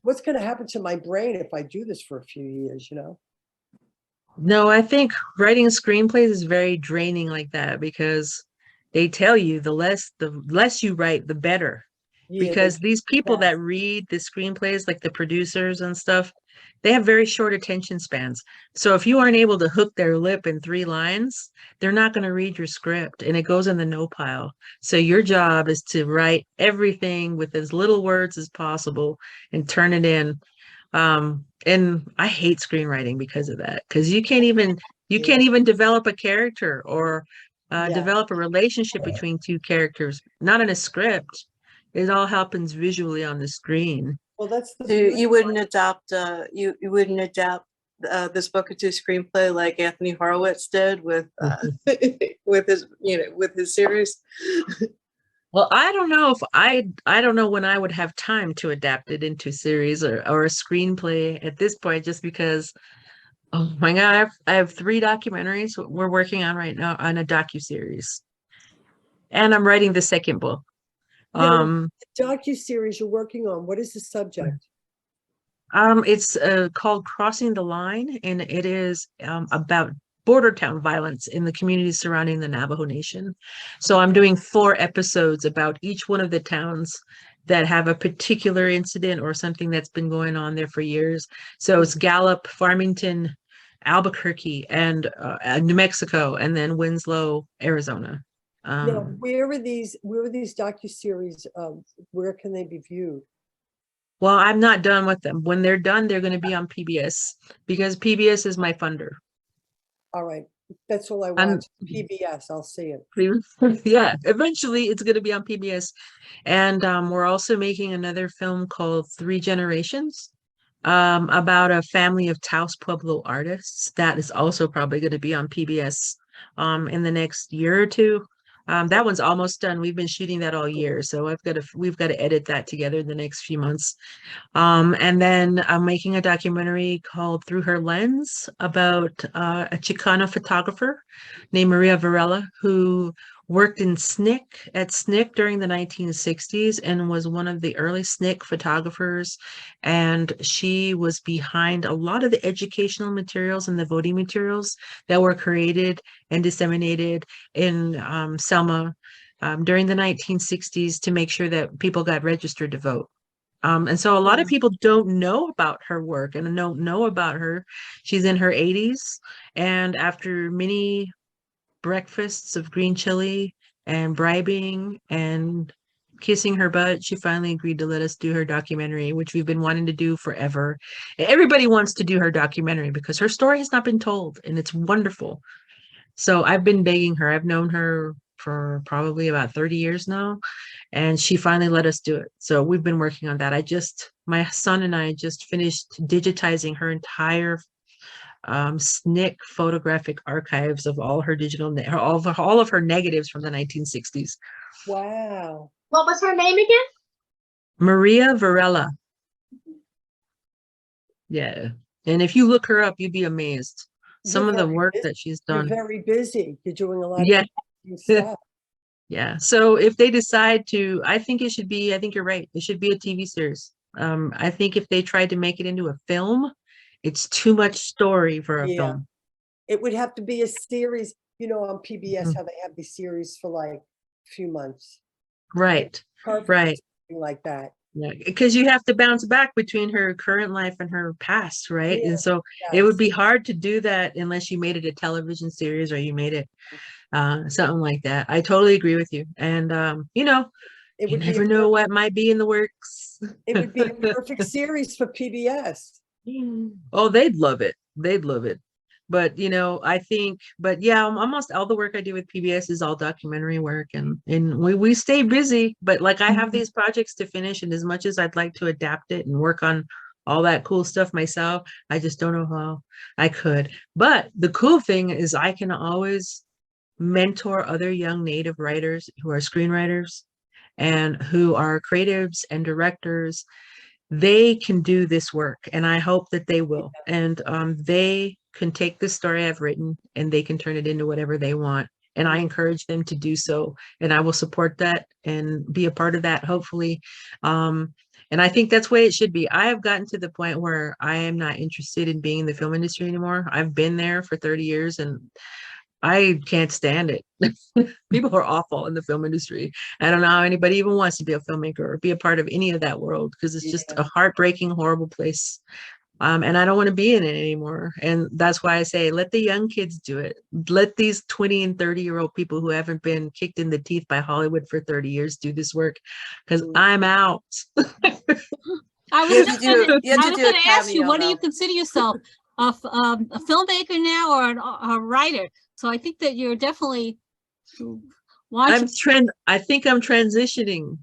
what's going to happen to my brain if I do this for a few years, you know? No, I think writing screenplays is very draining like that, because they tell you the less you write, the better. Yeah, Because these people that read the screenplays, like the producers and stuff, they have very short attention spans. So if you aren't able to hook their lip in 3 lines, they're not going to read your script, and it goes in the no pile. So your job is to write everything with as little words as possible and turn it in. And I hate screenwriting because of that, because you can't even develop a character or develop a relationship between 2 characters, not in a script. It all happens visually on the screen. Well, that's the So you wouldn't adapt you wouldn't adapt this book into screenplay like Anthony Horowitz did with with his series. Well, I don't know if I don't know when I would have time to adapt it into series or a screenplay at this point, just because, oh my God, I have 3 documentaries we're working on right now on a docuseries. And I'm writing the second book. the docuseries you're working on, what is the subject? It's called Crossing the Line, and it is about border town violence in the communities surrounding the Navajo Nation. So I'm doing 4 episodes about each one of the towns that have a particular incident or something that's been going on there for years. So it's Gallup, Farmington, Albuquerque, and New Mexico, and then Winslow, Arizona. Now, where are these docuseries? Where can they be viewed? Well, I'm not done with them. When they're done, they're going to be on PBS, because PBS is my funder. All right, that's all I watch. PBS, I'll see it. Yeah, eventually it's going to be on PBS. And we're also making another film called 3 Generations, about a family of Taos Pueblo artists. That is also probably going to be on PBS in the next year or 2. That one's almost done. We've been shooting that all year, so we've got to edit that together in the next few months. And then I'm making a documentary called Through Her Lens about a Chicana photographer named Maria Varela, who worked in SNCC during the 1960s and was one of the early SNCC photographers. And she was behind a lot of the educational materials and the voting materials that were created and disseminated in Selma during the 1960s to make sure that people got registered to vote. And so a lot of people don't know about her work and don't know about her. She's in her 80s, and after many breakfasts of green chili and bribing and kissing her butt, she finally agreed to let us do her documentary, which we've been wanting to do forever. Everybody wants to do her documentary because her story has not been told, and it's wonderful. So I've been begging her. I've known her for probably about 30 years now, and she finally let us do it. So we've been working on that. My son and I just finished digitizing her entire SNCC photographic archives of all her all of her negatives from the 1960s. Wow. What was her name again? Maria Varela. Yeah. And if you look her up, you'd be amazed. Some of the work that she's done. You're very busy. You're doing a lot Yeah. of stuff. Yeah. So if they decide to, I think you're right. It should be a TV series. I think if they tried to make it into a film, it's too much story for a film. It would have to be a series, on PBS, how they have these series for like a few months. Right. Perfect. Right. Something like that. Yeah, because you have to bounce back between her current life and her past, right? Yeah, And so it would be hard to do that unless you made it a television series or you made it something like that. I totally agree with you. And you never know what might be in the works. It would be a perfect series for PBS. Oh, they'd love it. They'd love it. But almost all the work I do with PBS is all documentary work, and we stay busy, but like I have these projects to finish, and as much as I'd like to adapt it and work on all that cool stuff myself, I just don't know how I could. But the cool thing is I can always mentor other young Native writers who are screenwriters and who are creatives and directors. they can do this work, and I hope that they will. And they can take the story I've written and they can turn it into whatever they want. And I encourage them to do so. And I will support that and be a part of that, hopefully. And I think that's the way it should be. I have gotten to the point where I am not interested in being in the film industry anymore. I've been there for 30 years and I can't stand it. People are awful in the film industry. I don't know how anybody even wants to be a filmmaker or be a part of any of that world, because it's just a heartbreaking, horrible place. And I don't want to be in it anymore. And that's why I say, let the young kids do it. Let these 20 and 30-year-old people who haven't been kicked in the teeth by Hollywood for 30 years do this work, because I'm out. I was You have just to do- gonna, you have to I was do a gonna ask you, cameo, what do you though. consider yourself? A filmmaker now or a writer? So I think that you're definitely watching. I think I'm transitioning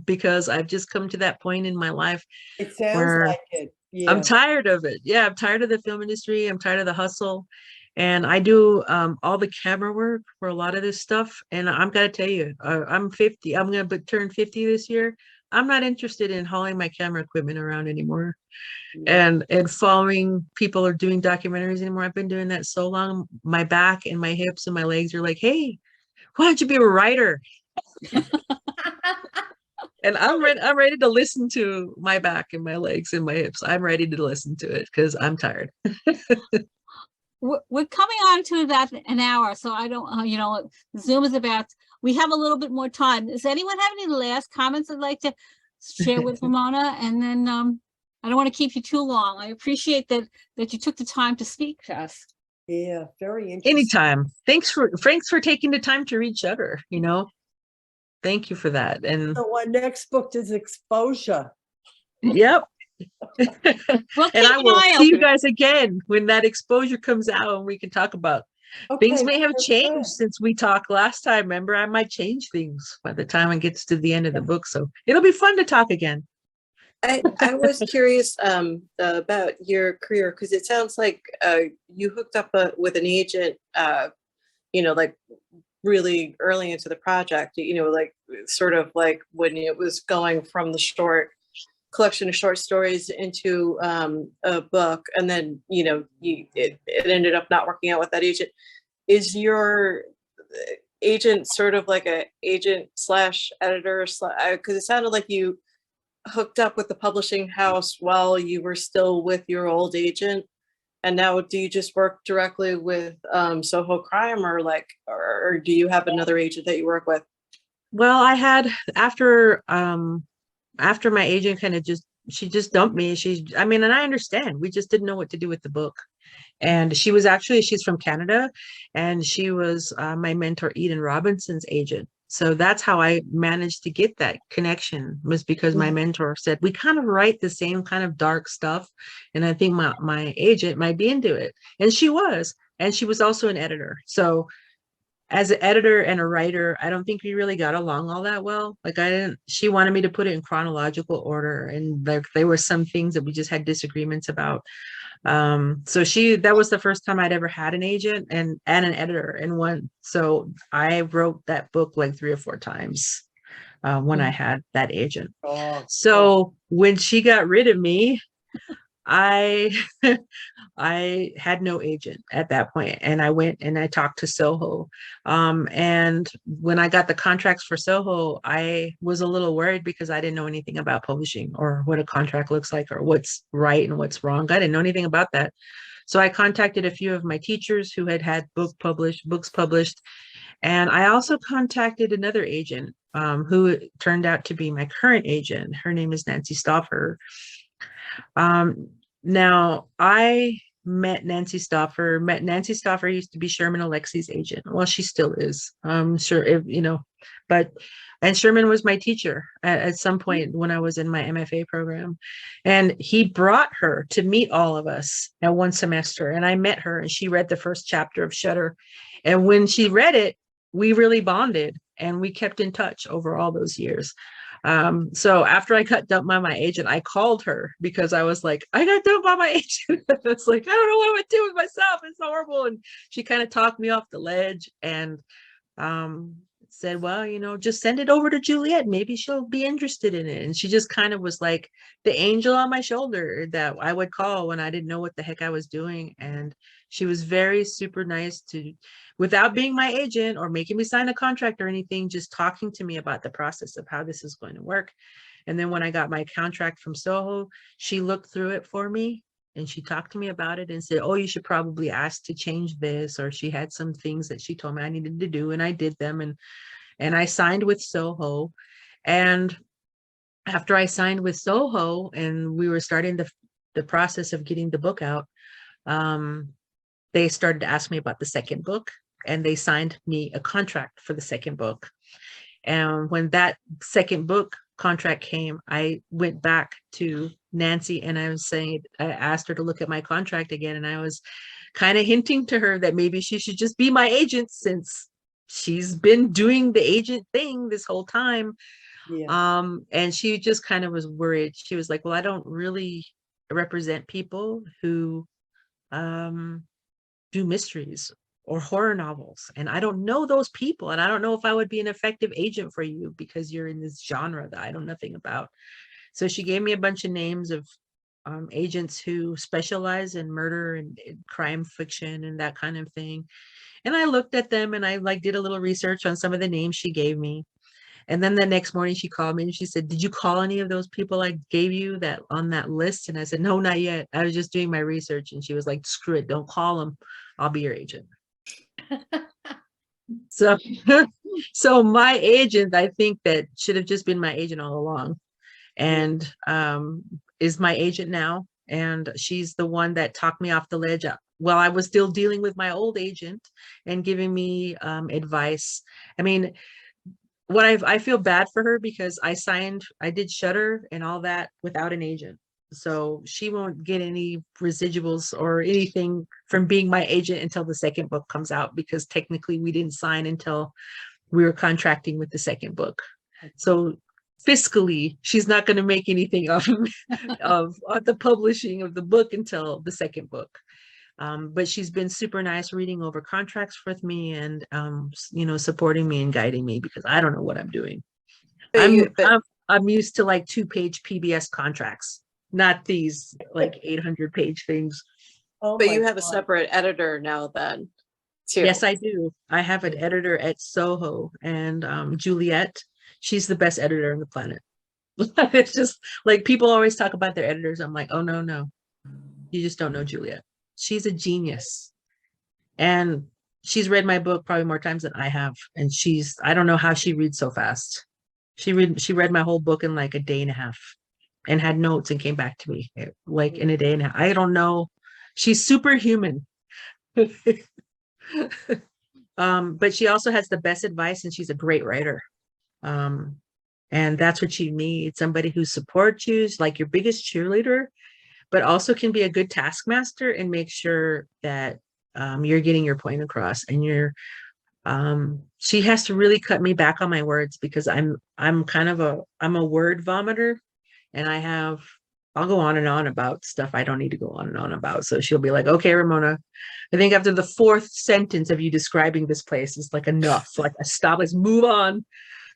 because I've just come to that point in my life It sounds where like it. Yeah. I'm tired of it. Yeah, I'm tired of the film industry. I'm tired of the hustle. And I do all the camera work for a lot of this stuff. And I'm gonna tell you, I'm 50. I'm gonna turn 50 this year. I'm not interested in hauling my camera equipment around anymore and following people or doing documentaries anymore. I've been doing that so long. My back and my hips and my legs are like, hey, why don't you be a writer? And I'm ready to listen to my back and my legs and my hips. I'm ready to listen to it because I'm tired. We're coming on to about an hour, so I don't, Zoom is about, we have a little bit more time. Does anyone have any last comments I'd like to share with Ramona? And then I don't want to keep you too long. I appreciate that you took the time to speak to us. Yeah, very interesting. Anytime. Thanks for taking the time to reach out, Thank you for that. And So our next book is Exposure. yep. We'll And keep I an will eye see you open. guys again when that exposure comes out and we can talk about things may have very changed good. since we talked last time. Remember, I might change things by the time it gets to the end of the book. So it'll be fun to talk again. I was curious about your career, because it sounds like you hooked up with an agent, like really early into the project, like sort of like when it was going from the short collection of short stories into a book, and then it ended up not working out with that agent. Is your agent sort of like a agent slash editor, because it sounded like you hooked up with the publishing house while you were still with your old agent, and now do you just work directly with Soho Crime, or do you have another agent that you work with? Well, I had after my agent she just dumped me. And I understand, we just didn't know what to do with the book. And she's from Canada, and she was my mentor Eden Robinson's agent. So that's how I managed to get that connection, was because my mentor said, we kind of write the same kind of dark stuff. And I think my agent might be into it. And she was also an editor. So as an editor and a writer, I don't think we really got along all that well. She wanted me to put it in chronological order. And there were some things that we just had disagreements about. So that was the first time I'd ever had an agent and an editor in one. So I wrote that book like 3 or 4 times when I had that agent. So when she got rid of me, I had no agent at that point, and I went and I talked to Soho. And when I got the contracts for Soho, I was a little worried because I didn't know anything about publishing or what a contract looks like or what's right and what's wrong. I didn't know anything about that. So I contacted a few of my teachers who had books published. And I also contacted another agent who turned out to be my current agent. Her name is Nancy Stauffer. Now I met Nancy Stauffer. Nancy Stauffer used to be Sherman Alexi's agent. Well, she still is. Sure, and Sherman was my teacher at some point when I was in my MFA program. And he brought her to meet all of us at one semester. And I met her, and she read the first chapter of Shutter. And when she read it, we really bonded, and we kept in touch over all those years. So after I got dumped by my agent, I called her because I was like, I got dumped by my agent. It's like, I don't know what I would do with myself. It's horrible. And she kind of talked me off the ledge. And said, well, just send it over to Juliet. Maybe she'll be interested in it. And she just kind of was like the angel on my shoulder that I would call when I didn't know what the heck I was doing. And she was very super nice without being my agent or making me sign a contract or anything, just talking to me about the process of how this is going to work. And then when I got my contract from Soho, she looked through it for me and she talked to me about it and said, oh, you should probably ask to change this. Or she had some things that she told me I needed to do, and I did them. And I signed with Soho. And after I signed with Soho and we were starting the process of getting the book out, they started to ask me about the second book, and they signed me a contract for the second book. And when that second book contract came, I went back to Nancy and I asked her to look at my contract again. And I was kind of hinting to her that maybe she should just be my agent, since she's been doing the agent thing this whole time. Yeah. And she just kind of was worried. She was like, well, I don't really represent people who do mysteries or horror novels, and I don't know those people, and I don't know if I would be an effective agent for you because you're in this genre that I know nothing about. So she gave me a bunch of names of agents who specialize in murder and crime fiction and that kind of thing. And I looked at them and I did a little research on some of the names she gave me. And then the next morning she called me and she said, did you call any of those people I gave you that on that list? And I said, no, not yet. I was just doing my research. And she was like, screw it, don't call them. I'll be your agent. So, so my agent, I think that should have just been my agent all along, and is my agent now. And she's the one that talked me off the ledge while I was still dealing with my old agent and giving me advice. I mean, I feel bad for her because I did Shutter and all that without an agent. So she won't get any residuals or anything from being my agent until the second book comes out, because technically we didn't sign until we were contracting with the second book. So fiscally, she's not going to make anything of the publishing of the book until the second book. But she's been super nice reading over contracts with me and, supporting me and guiding me, because I don't know what I'm doing. I'm used to like 2-page PBS contracts, not these like 800-page things. Oh But my you have a God. separate editor now then, too. Yes, I do. I have an editor at Soho, and Juliet, she's the best editor on the planet. It's just like people always talk about their editors. I'm like, oh, no, you just don't know Juliet. She's a genius. And she's read my book probably more times than I have. And I don't know how she reads so fast. She read my whole book in like a day and a half and had notes and came back to me like in a day and a half. I don't know. She's superhuman. But she also has the best advice, and she's a great writer. And that's what you need. Somebody who supports you, is like your biggest cheerleader, but also can be a good taskmaster and make sure that you're getting your point across. And she has to really cut me back on my words, because I'm a word vomiter, and I'll go on and on about stuff I don't need to go on and on about. So she'll be like, okay, Ramona, I think after the 4th sentence of you describing this place is like enough. Like, stop, let's move on.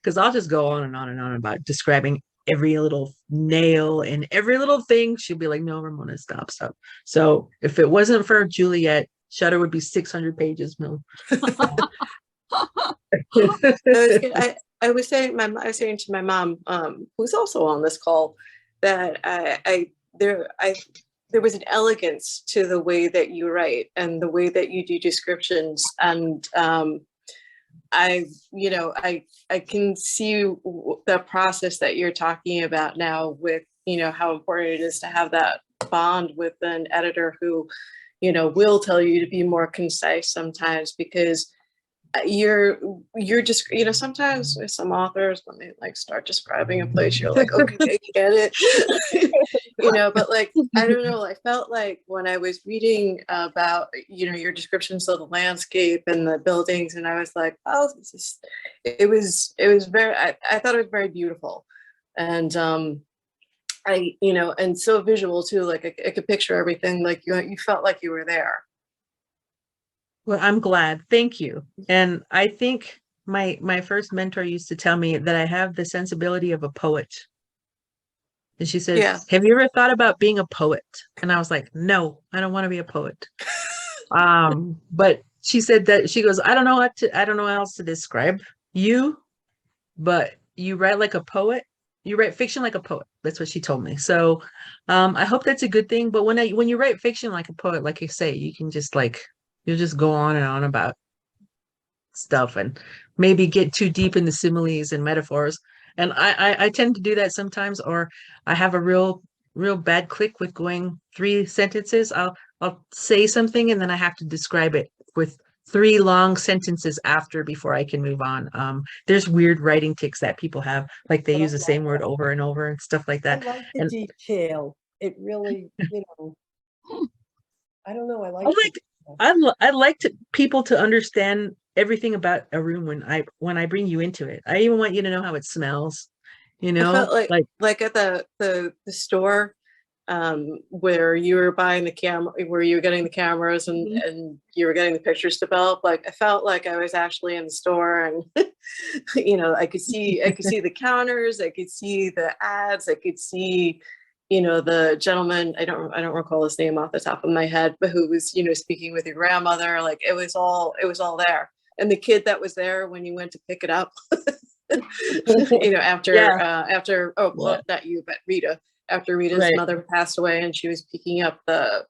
Because I'll just go on and on and on about describing every little nail and every little thing. She'll be like, no, Ramona, stop. So if it wasn't for Juliet, Shutter would be 600 pages. No. I was saying to my mom, who's also on this call, that there was an elegance to the way that you write and the way that you do descriptions, and I can see the process that you're talking about now with, how important it is to have that bond with an editor who, will tell you to be more concise sometimes, because you're just, sometimes with some authors, when they like start describing a place, you're like, okay, I get it. But like, I don't know, I felt like when I was reading about, your descriptions of the landscape and the buildings, and I was like, oh, it was very, I thought it was very beautiful. And and so visual too, like I could picture everything, like you felt like you were there. Well, I'm glad. Thank you. And I think my first mentor used to tell me that I have the sensibility of a poet. And she said, Yeah. have you ever thought about being a poet? And I was like, no, I don't want to be a poet. But she said that, she goes, I don't know how else to describe you, but you write like a poet. You write fiction like a poet. That's what she told me. So I hope that's a good thing. But when you write fiction like a poet, like you say, you can just you'll just go on and on about stuff and maybe get too deep into similes and metaphors. And I tend to do that sometimes, or I have a real bad click with going 3 sentences. I'll say something and then I have to describe it with 3 long sentences after before I can move on. There's weird writing tics that people have, like they But I use the love same word that. over and over and stuff like I that. like the And detail. It really, I don't know. I like. I'd like people to understand everything about a room when I bring you into it. I even want you to know how it smells, I felt like at the store, where you were buying the camera, where you were getting the cameras and you were getting the pictures developed. Like I felt like I was actually in the store, and I could see the counters, I could see the ads, I could see, the gentleman, I don't recall his name off the top of my head, but who was, speaking with your grandmother. Like it was all there. And the kid that was there when you went to pick it up, after, well, not you, but Rita, after Rita's mother passed away and she was picking up the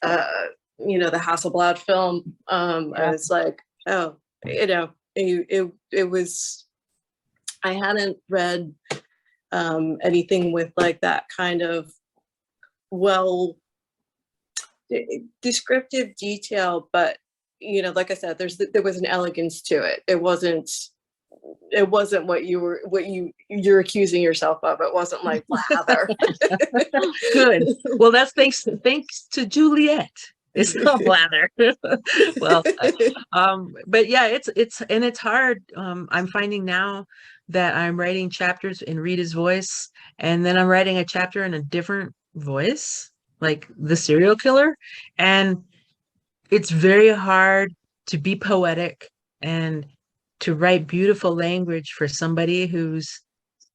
Hasselblad film. I was like, oh, it was, I hadn't read anything with like that kind of descriptive detail, but like I said, there was an elegance to it. It wasn't what you're accusing yourself of. It wasn't like blather. Good. Well, that's thanks to Juliet. It's not blather. Well, but yeah, it's hard. I'm finding now that I'm writing chapters in Rita's voice, and then I'm writing a chapter in a different voice, like the serial killer. And it's very hard to be poetic and to write beautiful language for somebody who's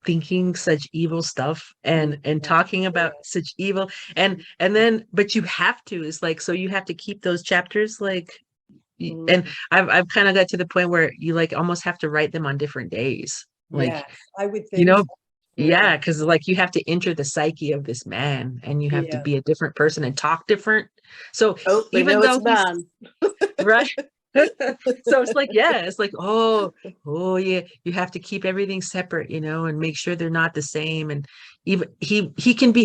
thinking such evil stuff and talking about such evil, and then but you have to, it's like, so you have to keep those chapters and I've kind of got to the point where you almost have to write them on different days, I would think so. Yeah, because you have to enter the psyche of this man, and you have to be a different person and talk different. So even though right. So it's oh yeah, you have to keep everything separate, and make sure they're not the same. And even he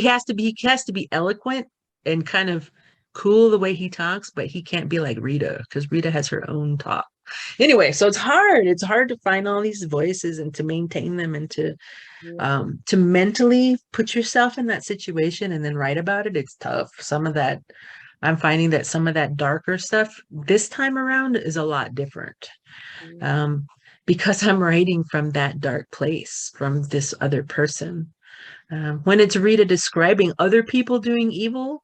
has to be eloquent and kind of cool the way he talks, but he can't be like Rita, because Rita has her own talk. Anyway, so it's hard to find all these voices and to maintain them, and to mentally put yourself in that situation and then write about it. It's tough. I'm finding that some of that darker stuff this time around is a lot different, because I'm writing from that dark place, from this other person. When it's Rita describing other people doing evil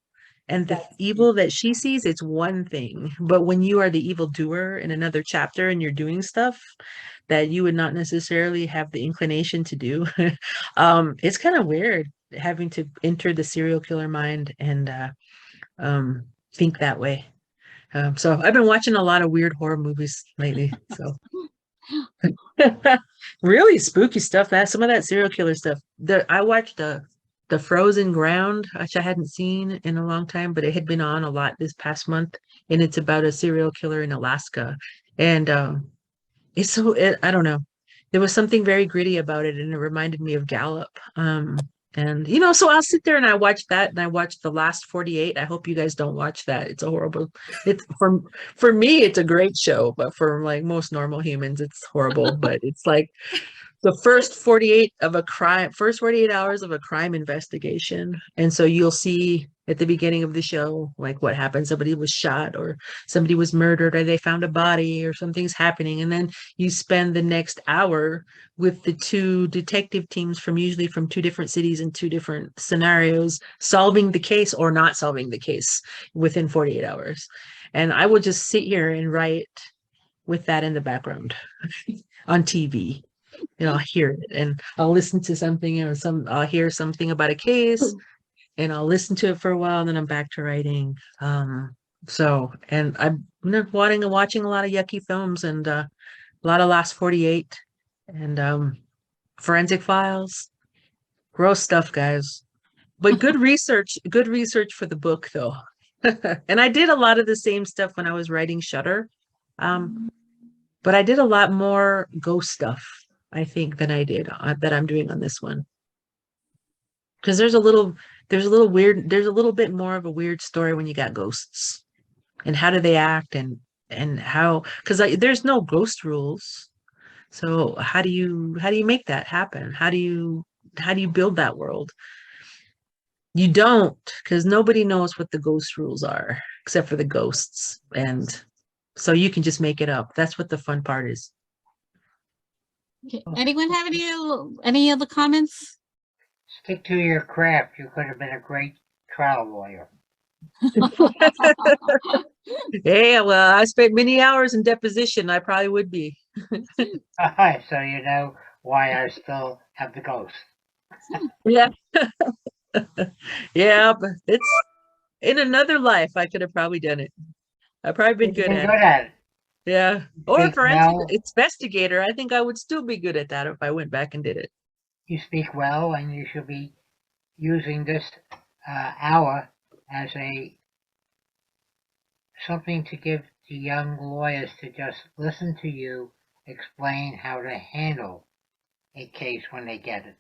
and the evil that she sees, it's one thing. But when you are the evil doer in another chapter and you're doing stuff that you would not necessarily have the inclination to do, it's kind of weird having to enter the serial killer mind and think that way. So I've been watching a lot of weird horror movies lately. So really spooky stuff. Some of that serial killer stuff. I watched the Frozen Ground, which I hadn't seen in a long time, but it had been on a lot this past month, and it's about a serial killer in Alaska. And I don't know. There was something very gritty about it, and it reminded me of Gallup. And so I'll sit there and I watch that, and I watch The Last 48. I hope you guys don't watch that. It's a horrible. It's for me, it's a great show, but for most normal humans, it's horrible. But it's like the first 48 hours of a crime investigation. And so you'll see at the beginning of the show, what happened. Somebody was shot, or somebody was murdered, or they found a body, or something's happening. And then you spend the next hour with the 2 detective teams usually from 2 different cities and 2 different scenarios, solving the case or not solving the case within 48 hours. And I will just sit here and write with that in the background. on TV. I'll hear it and I'll listen to something or I'll hear something about a case and I'll listen to it for a while and then I'm back to writing. And I'm watching a lot of yucky films and a lot of Last 48 and Forensic Files. Gross stuff, guys. But good research for the book though. And I did a lot of the same stuff when I was writing Shutter. But I did a lot more ghost stuff, I think, than I did that I'm doing on this one. Because there's a little bit more of a weird story when you got ghosts. And how do they act and how, because there's no ghost rules. So how do you make that happen? How do you build that world? You don't, because nobody knows what the ghost rules are except for the ghosts. And so you can just make it up. That's what the fun part is. Okay. Anyone have any other comments? Stick to your craft. You could have been a great trial lawyer. Yeah, well, I spent many hours in deposition. I probably would be. So you know why I still have the ghost. Yeah. Yeah, but it's in another life. I could have probably done it. I've probably been good at it. Yeah. Or forensic investigator. I think I would still be good at that if I went back and did it. You speak well, and you should be using this hour as something to give to young lawyers to just listen to you explain how to handle a case when they get it.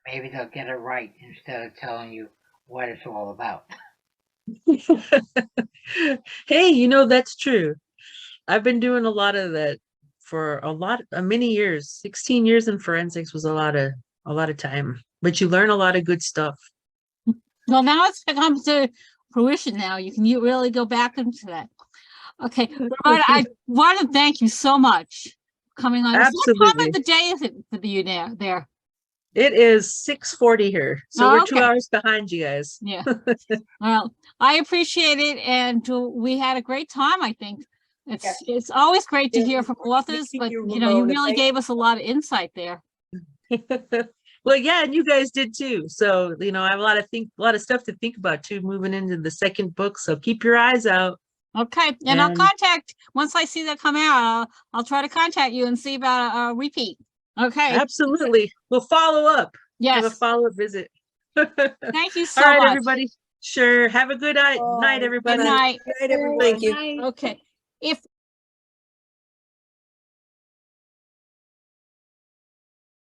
Maybe they'll get it right instead of telling you what it's all about. Hey, that's true. I've been doing a lot of that for many years. 16 years in forensics was a lot of time, but you learn a lot of good stuff. Well, now it's come to fruition. Now you can really go back into that. Okay, Ramona, I want to thank you so much for coming on. Absolutely. What time of the day is it for you now? There. It is 6:40 here, so we're 2 hours behind you guys. Yeah. Well, I appreciate it, and we had a great time. I think it's always great to hear from authors, but you really gave us a lot of insight there. Well, yeah, and you guys did too. So I have a lot of stuff to think about too, moving into the second book. So keep your eyes out. Okay, and I'll contact once I see that come out. I'll try to contact you and see about a repeat. Okay. Absolutely. We'll follow up. Yes. Have a follow-up visit. Thank you so much. All right, much. Everybody. Sure. Have a good night, everybody. Good night. Good night, everyone. Thank you. Okay. If